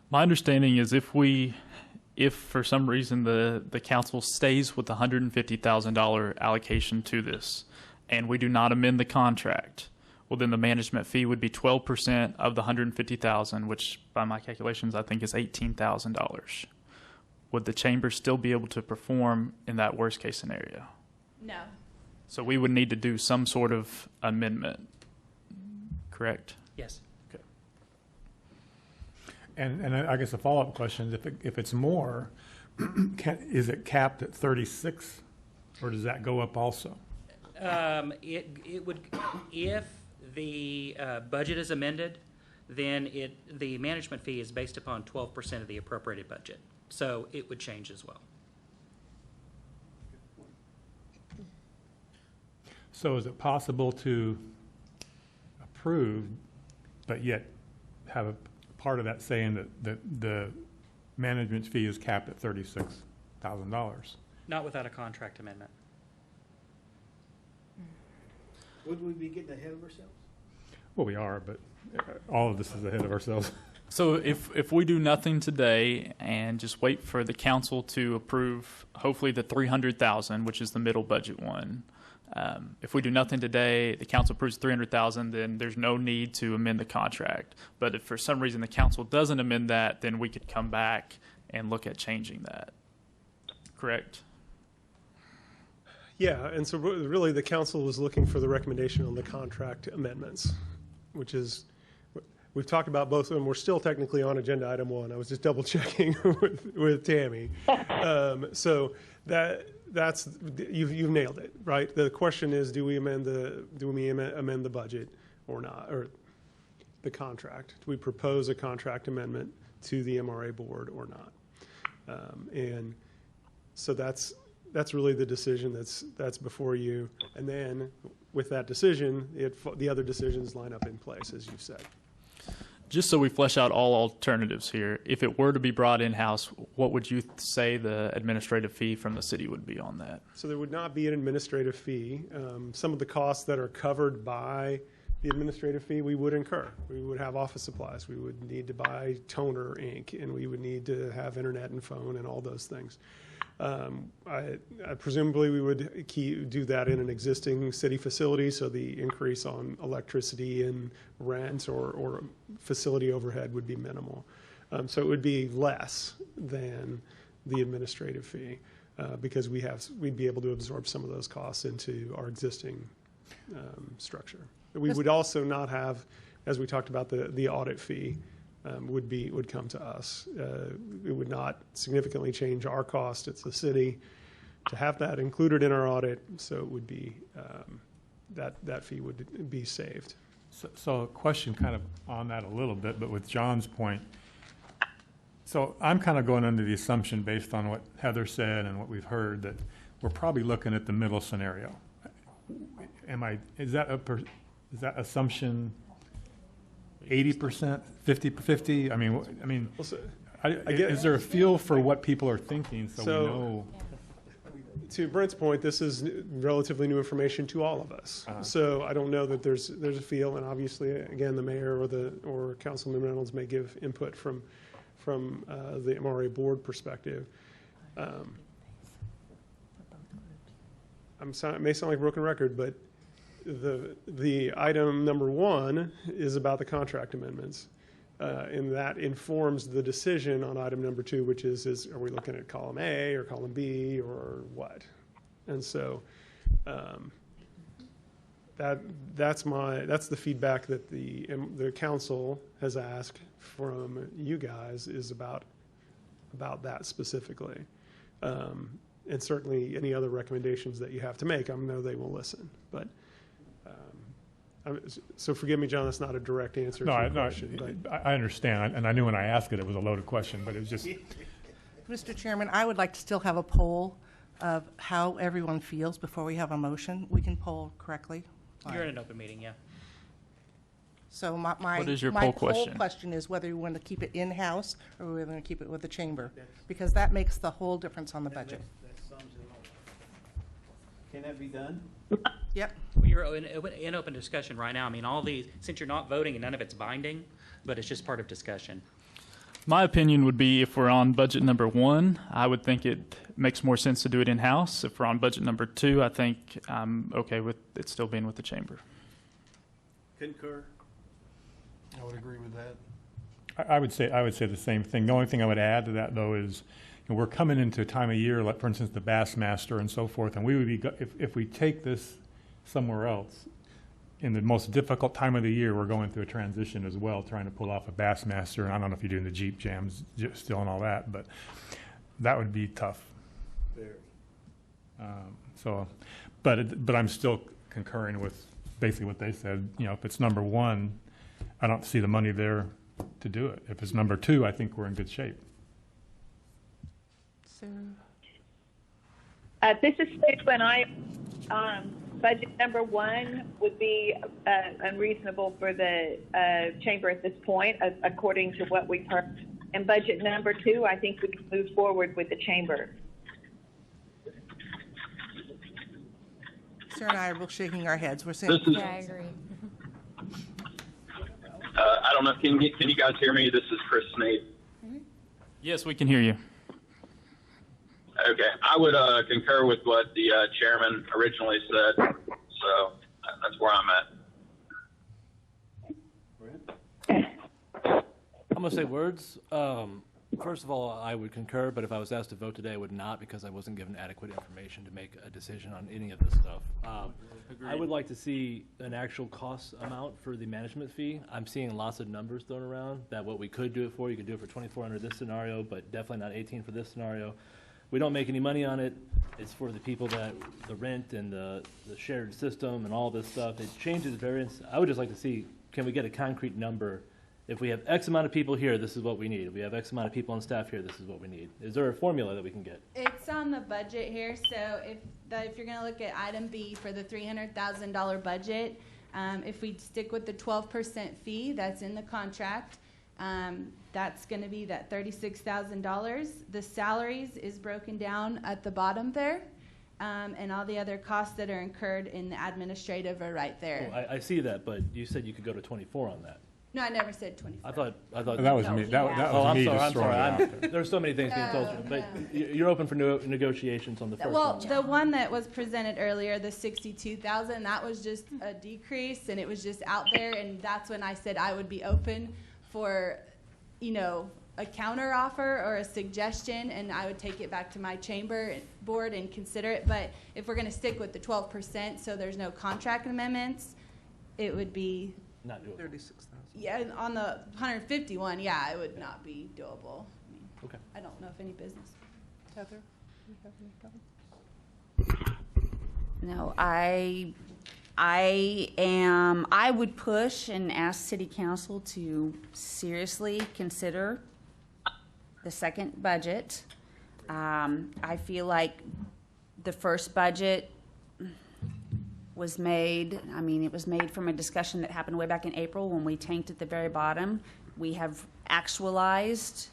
My understanding is if for some reason the council stays with the $150,000 allocation to this, and we do not amend the contract, well, then the management fee would be 12% of the $150,000, which by my calculations I think is $18,000. Would the chamber still be able to perform in that worst case scenario? No. So we would need to do some sort of amendment, correct? Yes. Okay. And I guess a follow-up question is if it's more, is it capped at 36, or does that go up also? It would, if the budget is amended, then the management fee is based upon 12% of the appropriated budget. So it would change as well. So is it possible to approve, but yet have a part of that saying that the management fee is capped at $36,000? Not without a contract amendment. Would we be getting ahead of ourselves? Well, we are, but all of this is ahead of ourselves. So if we do nothing today and just wait for the council to approve, hopefully the $300,000, which is the middle budget one, if we do nothing today, the council approves $300,000, then there's no need to amend the contract. But if for some reason the council doesn't amend that, then we could come back and look at changing that. Correct? Yeah, and so really the council was looking for the recommendation on the contract amendments, which is, we've talked about both of them. We're still technically on agenda item 1. I was just double checking with Tammy. So that's you've nailed it, right? The question is, do we amend the budget or not, or the contract? Do we propose a contract amendment to the MRA board or not? And so that's really the decision that's before you. And then with that decision, the other decisions line up in place, as you said. Just so we flesh out all alternatives here, if it were to be brought in-house, what would you say the administrative fee from the city would be on that? So there would not be an administrative fee. Some of the costs that are covered by the administrative fee we would incur. We would have office supplies. We would need to buy toner, ink, and we would need to have internet and phone and all those things. I presumably we would do that in an existing city facility, so the increase on electricity and rent or facility overhead would be minimal. So it would be less than the administrative fee because we'd be able to absorb some of those costs into our existing structure. We would also not have, as we talked about, the audit fee. Would come to us. It would not significantly change our cost. It's the city to have that included in our audit, so it would be that fee would be saved. So a question kind of on that a little bit, but with John's point. So I'm kind of going under the assumption based on what Heather said and what we've heard that we're probably looking at the middle scenario. Is that assumption 80%, 50-50? I mean, is there a feel for what people are thinking so we know? To Brent's point, this is relatively new information to all of us. So I don't know that there's a feel, and obviously, again, the mayor or Councilman Reynolds may give input from the MRA board perspective. It may sound like a broken record, but the item number 1 is about the contract amendments, and that informs the decision on item number 2, which is are we looking at column A or column B or what? And so that's the feedback that the council has asked from you guys is about that specifically. And certainly any other recommendations that you have to make, I know they will listen, but. So forgive me, John, that's not a direct answer to your question. I understand, and I knew when I asked it, it was a loaded question, but it was just. Mr. Chairman, I would like to still have a poll of how everyone feels before we have a motion. We can poll correctly. You're in an open meeting, yeah. So my What is your my poll poll question? question is whether you want to keep it in-house or we're going to keep it with the chamber, because that makes the whole difference on the budget. That sums it all. Can that be done? Yep. You're in open discussion right now. I mean, all these, since you're not voting and none of it's binding, but it's just part of discussion. My opinion would be if we're on budget number 1, I would think it makes more sense to do it in-house. If we're on budget number 2, I think I'm okay with it still being with the chamber. Concur. I would agree with that. I would say the same thing. The only thing I would add to that, though, is we're coming into a time of year, like, for instance, the Bassmaster and so forth, and we would be, if we take this somewhere else, in the most difficult time of the year, we're going through a transition as well, trying to pull off a Bassmaster, and I don't know if you're doing the Jeep jams still and all that, but that would be tough. Very. But I'm still concurring with basically what they said. If it's number 1, I don't see the money there to do it. If it's number 2, I think we're in good shape. This is when budget number 1 would be unreasonable for the chamber at this point, according to what we've heard. And budget number 2, I think we can move forward with the chamber. Sarah and I are both shaking our heads. We're saying, Yeah, I agree. I don't know. Can you guys hear me? This is Chris Snape. Yes, we can hear you. Okay. I would concur with what the chairman originally said. So that's where I'm at. I'm going to say words. First of all, I would concur, but if I was asked to vote today, I would not, because I wasn't given adequate information to make a decision on any of this stuff. I would like to see an actual cost amount for the management fee. I'm seeing lots of numbers thrown around that what we could do it for. You could do it for 24 under this scenario, but definitely not 18 for this scenario. We don't make any money on it. It's for the people that, the rent and the shared system and all this stuff. It changes variance. I would just like to see, can we get a concrete number? If we have X amount of people here, this is what we need. If we have X amount of people on staff here, this is what we need. Is there a formula that we can get? It's on the budget here, so if you're going to look at item B for the $300,000 budget, if we stick with the 12% fee that's in the contract, that's going to be that $36,000. The salaries is broken down at the bottom there, and all the other costs that are incurred in the administrative are right there. Oh, I see that, but you said you could go to 24 on that. No, I never said 24. I thought. That was me. That was me just throwing it out there. There's so many things being told you, but you're open for negotiations on the first Well, one. the one that was presented earlier, the 62,000, that was just a decrease, and it was just out there, and that's when I said I would be open for, a counter offer or a suggestion, and I would take it back to my chamber board and consider it. But if we're going to stick with the 12%, so there's no contract amendments, it would be Not doable. 36,000. Yeah, on the 151, yeah, it would not be doable. Okay. I don't know if any business. Heather, you have any comments? No, I would push and ask City Council to seriously consider the second budget. I feel like the first budget was made, it was made from a discussion that happened way back in April when we tanked at the very bottom. We have actualized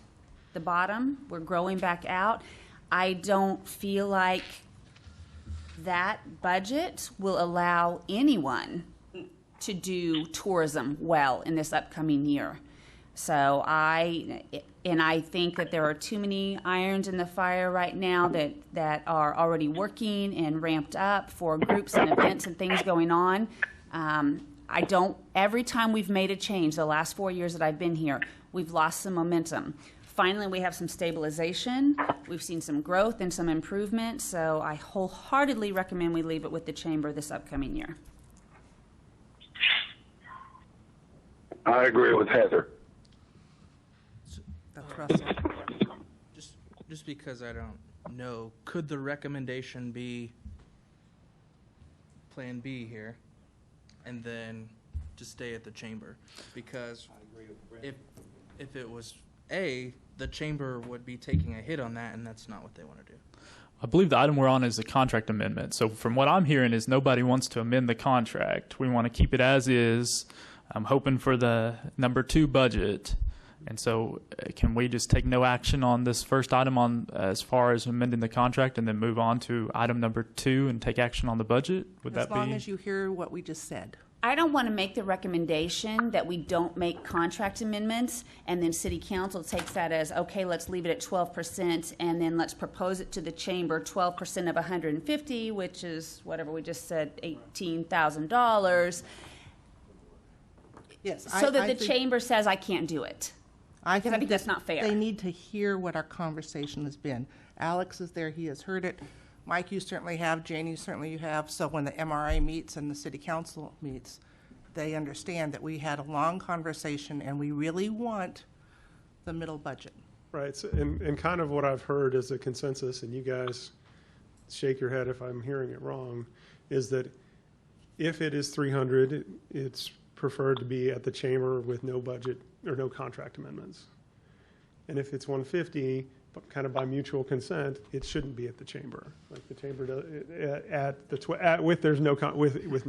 the bottom. We're growing back out. I don't feel like that budget will allow anyone to do tourism well in this upcoming year. So I think that there are too many irons in the fire right now that are already working and ramped up for groups and events and things going on. Every time we've made a change, the last 4 years that I've been here, we've lost some momentum. Finally, we have some stabilization. We've seen some growth and some improvement. So I wholeheartedly recommend we leave it with the chamber this upcoming year. I agree with Heather. That's Russell. Just because I don't know, could the recommendation be Plan B here, and then to stay at the chamber? Because if it was A, the chamber would be taking a hit on that, and that's not what they want to do. I believe the item we're on is the contract amendment. So from what I'm hearing is nobody wants to amend the contract. We want to keep it as is. I'm hoping for the number 2 budget. And so can we just take no action on this first item on as far as amending the contract and then move on to item number 2 and take action on the budget? Would that As long be? as you hear what we just said. I don't want to make the recommendation that we don't make contract amendments, and then city council takes that as, okay, let's leave it at 12%, and then let's propose it to the chamber, 12% of 150, which is whatever we just said, $18,000, Yes. so that I the think- chamber says, I can't do it. I Because I think that's not fair. They need to hear what our conversation has been. Alex is there, he has heard it. Mike, you certainly have, Jane, you certainly have. So when the MRA meets and the city council meets, they understand that we had a long conversation and we really want the middle budget. Right, so, and kind of what I've heard as a consensus, and you guys shake your head if I'm hearing it wrong, is that if it is 300, it's preferred to be at the chamber with no budget or no contract amendments. And if it's 150, but kind of by mutual consent, it shouldn't be at the chamber. Like the chamber does, with no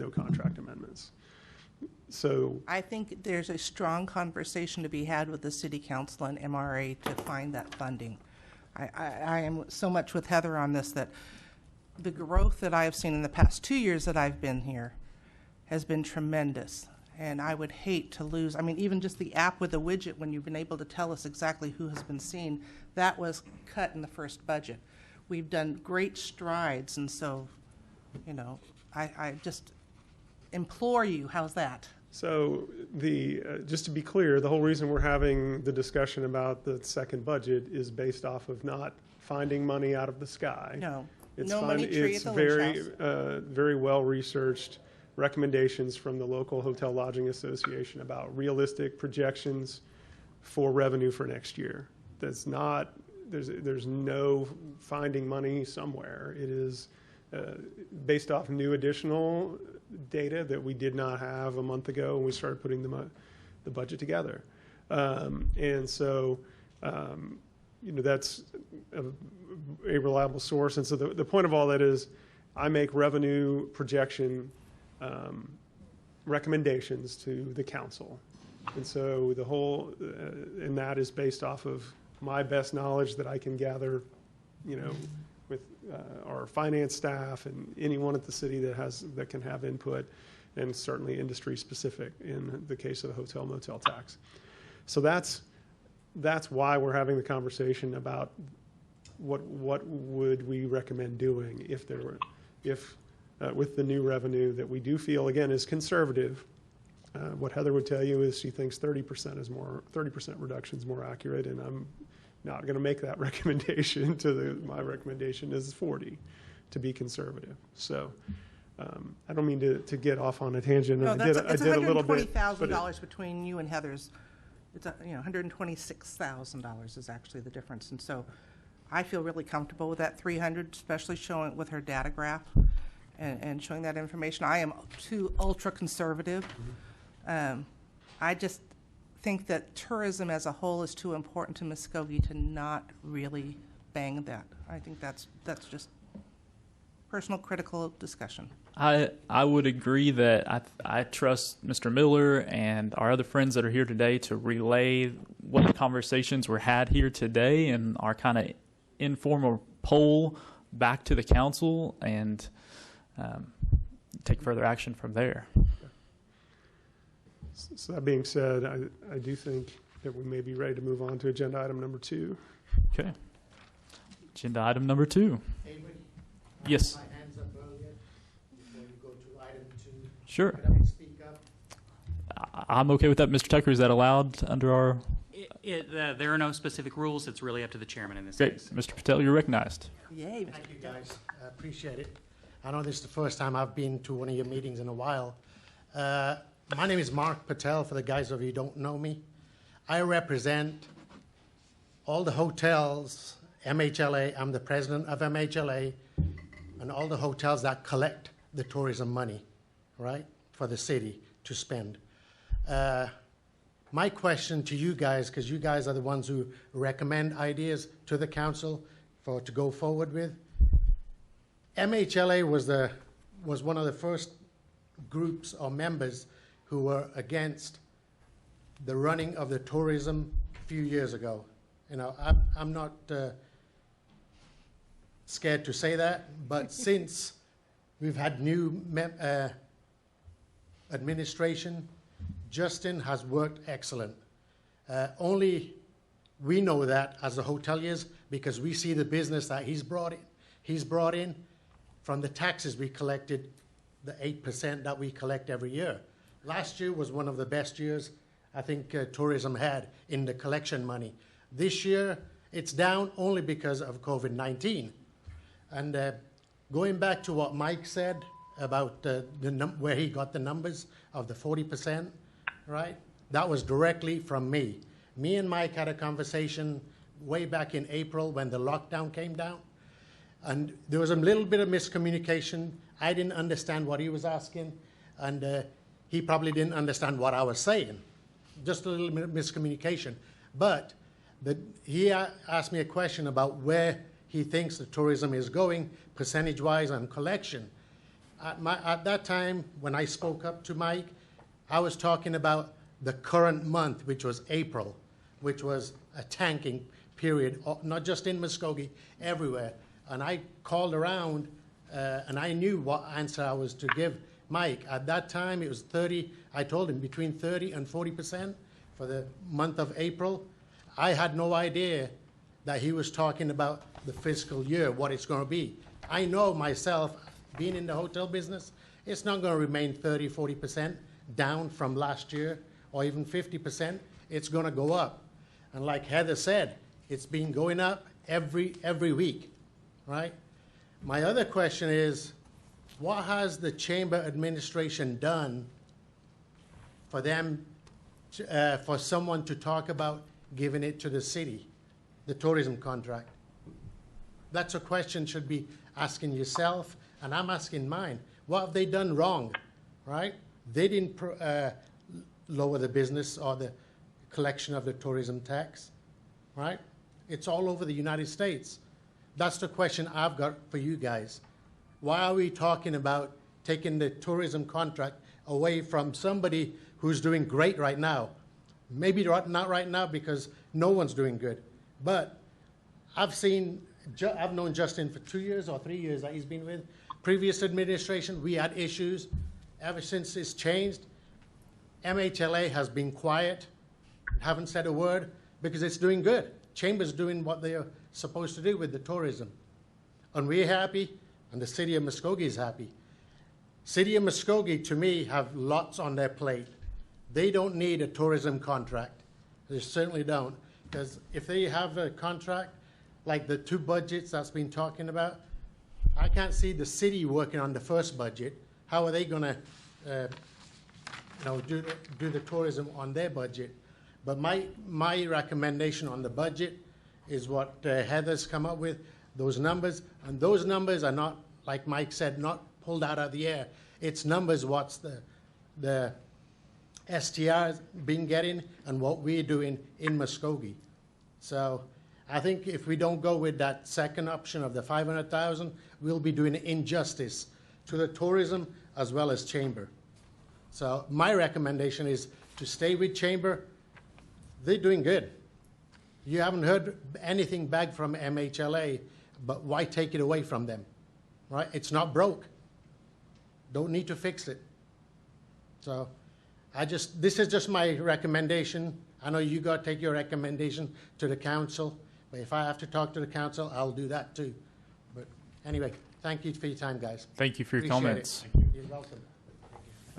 contract amendments. So I think there's a strong conversation to be had with the city council and MRA to find that funding. I am so much with Heather on this that the growth that I have seen in the past 2 years that I've been here has been tremendous. And I would hate to lose, I mean, even just the app with the widget, when you've been able to tell us exactly who has been seen, that was cut in the first budget. We've done great strides, and so, you know, I just implore you, how's that? So just to be clear, the whole reason we're having the discussion about the second budget is based off of not finding money out of the sky. No, It's no fun- money tree it's at the lynch very, house. very well-researched recommendations from the local Hotel Lodging Association about realistic projections for revenue for next year. That's not, there's no finding money somewhere. It is based off new additional data that we did not have a month ago when we started putting the budget together. And so, you know, that's a reliable source. And so the point of all that is I make revenue projection recommendations to the council. And so the whole, and that is based off of my best knowledge that I can gather, you know, with our finance staff and anyone at the city that can have input, and certainly industry specific in the case of the hotel motel tax. So that's why we're having the conversation about what would we recommend doing if with the new revenue that we do feel, again, is conservative. What Heather would tell you is she thinks 30% reduction is more accurate, and I'm not going to make that recommendation. My recommendation is 40 to be conservative. So I don't mean to get off on a tangent. No, I did a little bit. $120,000 between you and Heather's. It's $126,000 is actually the difference, and so I feel really comfortable with that 300, especially showing with her data graph and showing that information. I am too ultra conservative. I just think that tourism as a whole is too important to Muskogee to not really bang that. I think that's just personal critical discussion. I would agree that I trust Mr. Miller and our other friends that are here today to relay what conversations were had here today and our kind of informal poll back to the council and take further action from there. So that being said, I do think that we may be ready to move on to agenda item number 2. Okay. Agenda item number 2. Yes. My hands up earlier before you go to item 2. Sure. Can I speak up? I'm okay with that. Mr. Tucker, is that allowed under our... There are no specific rules. It's really up to the chairman in this Great. case. Mr. Patel, you're recognized. Yay. Thank you, guys. I appreciate it. I know this is the first time I've been to one of your meetings in a while. My name is Mark Patel, for the guys of you who don't know me. I represent all the hotels, MHLA. I'm the president of MHLA, and all the hotels that collect the tourism money, right, for the city to spend. My question to you guys, because you guys are the ones who recommend ideas to the council to go forward with. MHLA was one of the first groups or members who were against the running of the tourism a few years ago. You know, I'm not scared to say that, but since we've had new administration, Justin has worked excellent. Only we know that as the hoteliers because we see the business that he's brought in. He's brought in from the taxes we collected, the 8% that we collect every year. Last year was one of the best years I think tourism had in the collection money. This year, it's down only because of COVID-19. And going back to what Mike said about where he got the numbers of the 40%, right? That was directly from me. Me and Mike had a conversation way back in April when the lockdown came down. And there was a little bit of miscommunication. I didn't understand what he was asking, and he probably didn't understand what I was saying. Just a little bit of miscommunication. But he asked me a question about where he thinks the tourism is going, percentage-wise on collection. At that time, when I spoke up to Mike, I was talking about the current month, which was April, which was a tanking period, not just in Muskogee, everywhere. And I called around, and I knew what answer I was to give Mike. At that time, it was 30, I told him between 30 and 40% for the month of April. I had no idea that he was talking about the fiscal year, what it's going to be. I know myself, being in the hotel business, it's not going to remain 30, 40% down from last year, or even 50%. It's going to go up. And like Heather said, it's been going up every week, right? My other question is, what has the Chamber administration done for them, for someone to talk about giving it to the city, the tourism contract? That's a question should be asking yourself, and I'm asking mine. What have they done wrong, right? They didn't lower the business or the collection of the tourism tax, right? It's all over the United States. That's the question I've got for you guys. Why are we talking about taking the tourism contract away from somebody who's doing great right now? Maybe not right now because no one's doing good. But I've known Justin for 2 years or 3 years that he's been with. Previous administration, we had issues. Ever since it's changed, MHLA has been quiet, haven't said a word because it's doing good. Chamber's doing what they are supposed to do with the tourism. And we're happy, and the city of Muskogee is happy. City of Muskogee, to me, have lots on their plate. They don't need a tourism contract. They certainly don't. Because if they have a contract, like the 2 budgets that's been talking about, I can't see the city working on the first budget. How are they going to do the tourism on their budget? But my recommendation on the budget is what Heather's come up with, those numbers. And those numbers are not, like Mike said, not pulled out of the air. It's numbers what's the STR's been getting and what we're doing in Muskogee. So I think if we don't go with that second option of the 500,000, we'll be doing injustice to the tourism as well as Chamber. So my recommendation is to stay with Chamber. They're doing good. You haven't heard anything back from MHLA, but why take it away from them, right? It's not broke. Don't need to fix it. So this is just my recommendation. I know you got to take your recommendation to the council, but if I have to talk to the council, I'll do that too. But anyway, thank you for your time, guys. Thank you for your Appreciate comments. it. You're welcome.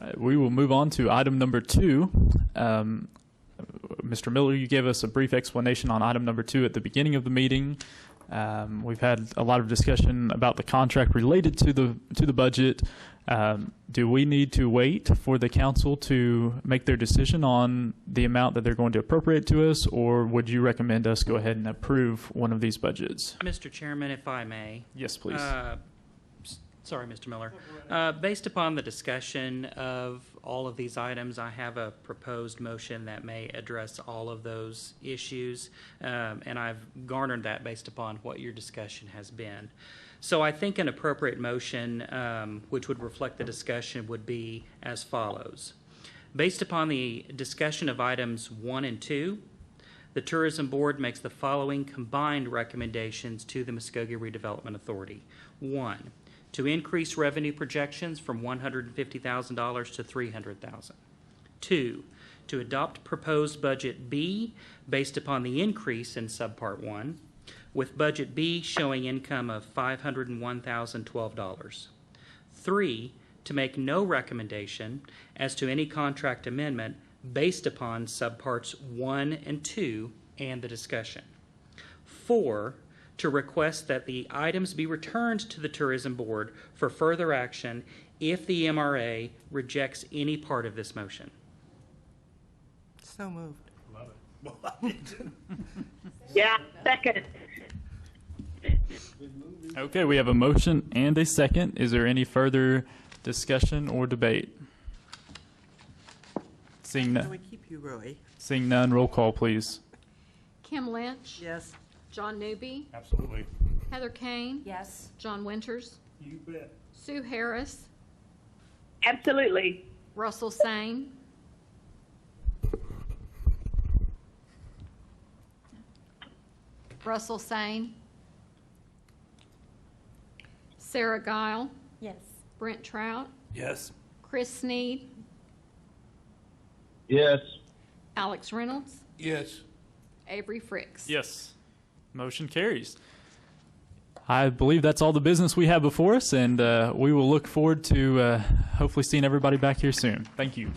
Right, we will move on to item number 2. Mr. Miller, you gave us a brief explanation on item number 2 at the beginning of the meeting. We've had a lot of discussion about the contract related to the budget. Do we need to wait for the council to make their decision on the amount that they're going to appropriate to us, or would you recommend us go ahead and approve one of these budgets? Mr. Chairman, if I may. Yes, please. Sorry, Mr. Miller. Based upon the discussion of all of these items, I have a proposed motion that may address all of those issues, and I've garnered that based upon what your discussion has been. So I think an appropriate motion, which would reflect the discussion, would be as follows. Based upon the discussion of items 1 and 2, the Tourism Board makes the following combined recommendations to the Muskogee Redevelopment Authority. 1, to increase revenue projections from $150,000 to $300,000. 2, to adopt proposed Budget B based upon the increase in Subpart 1, with Budget B showing income of $501,012. 3, to make no recommendation as to any contract amendment based upon Subparts 1 and 2 and the discussion. 4, to request that the items be returned to the Tourism Board for further action if the MRA rejects any part of this motion. So moved. Yeah, second. Okay, we have a motion and a second. Is there any further discussion or debate? Seeing So none, we keep you, Roy. seeing none, roll call, please. Kim Lynch. Yes. John Newby. Absolutely. Heather Kane. Yes. John Winters. You bet. Sue Harris. Absolutely. Russell Sane. Russell Sane. Sarah Guile. Yes. Brent Trout. Yes. Chris Sneed. Yes. Alex Reynolds. Yes. Avery Fricks. Yes. Motion carries. I believe that's all the business we have before us, and we will look forward to hopefully seeing everybody back here soon. Thank you.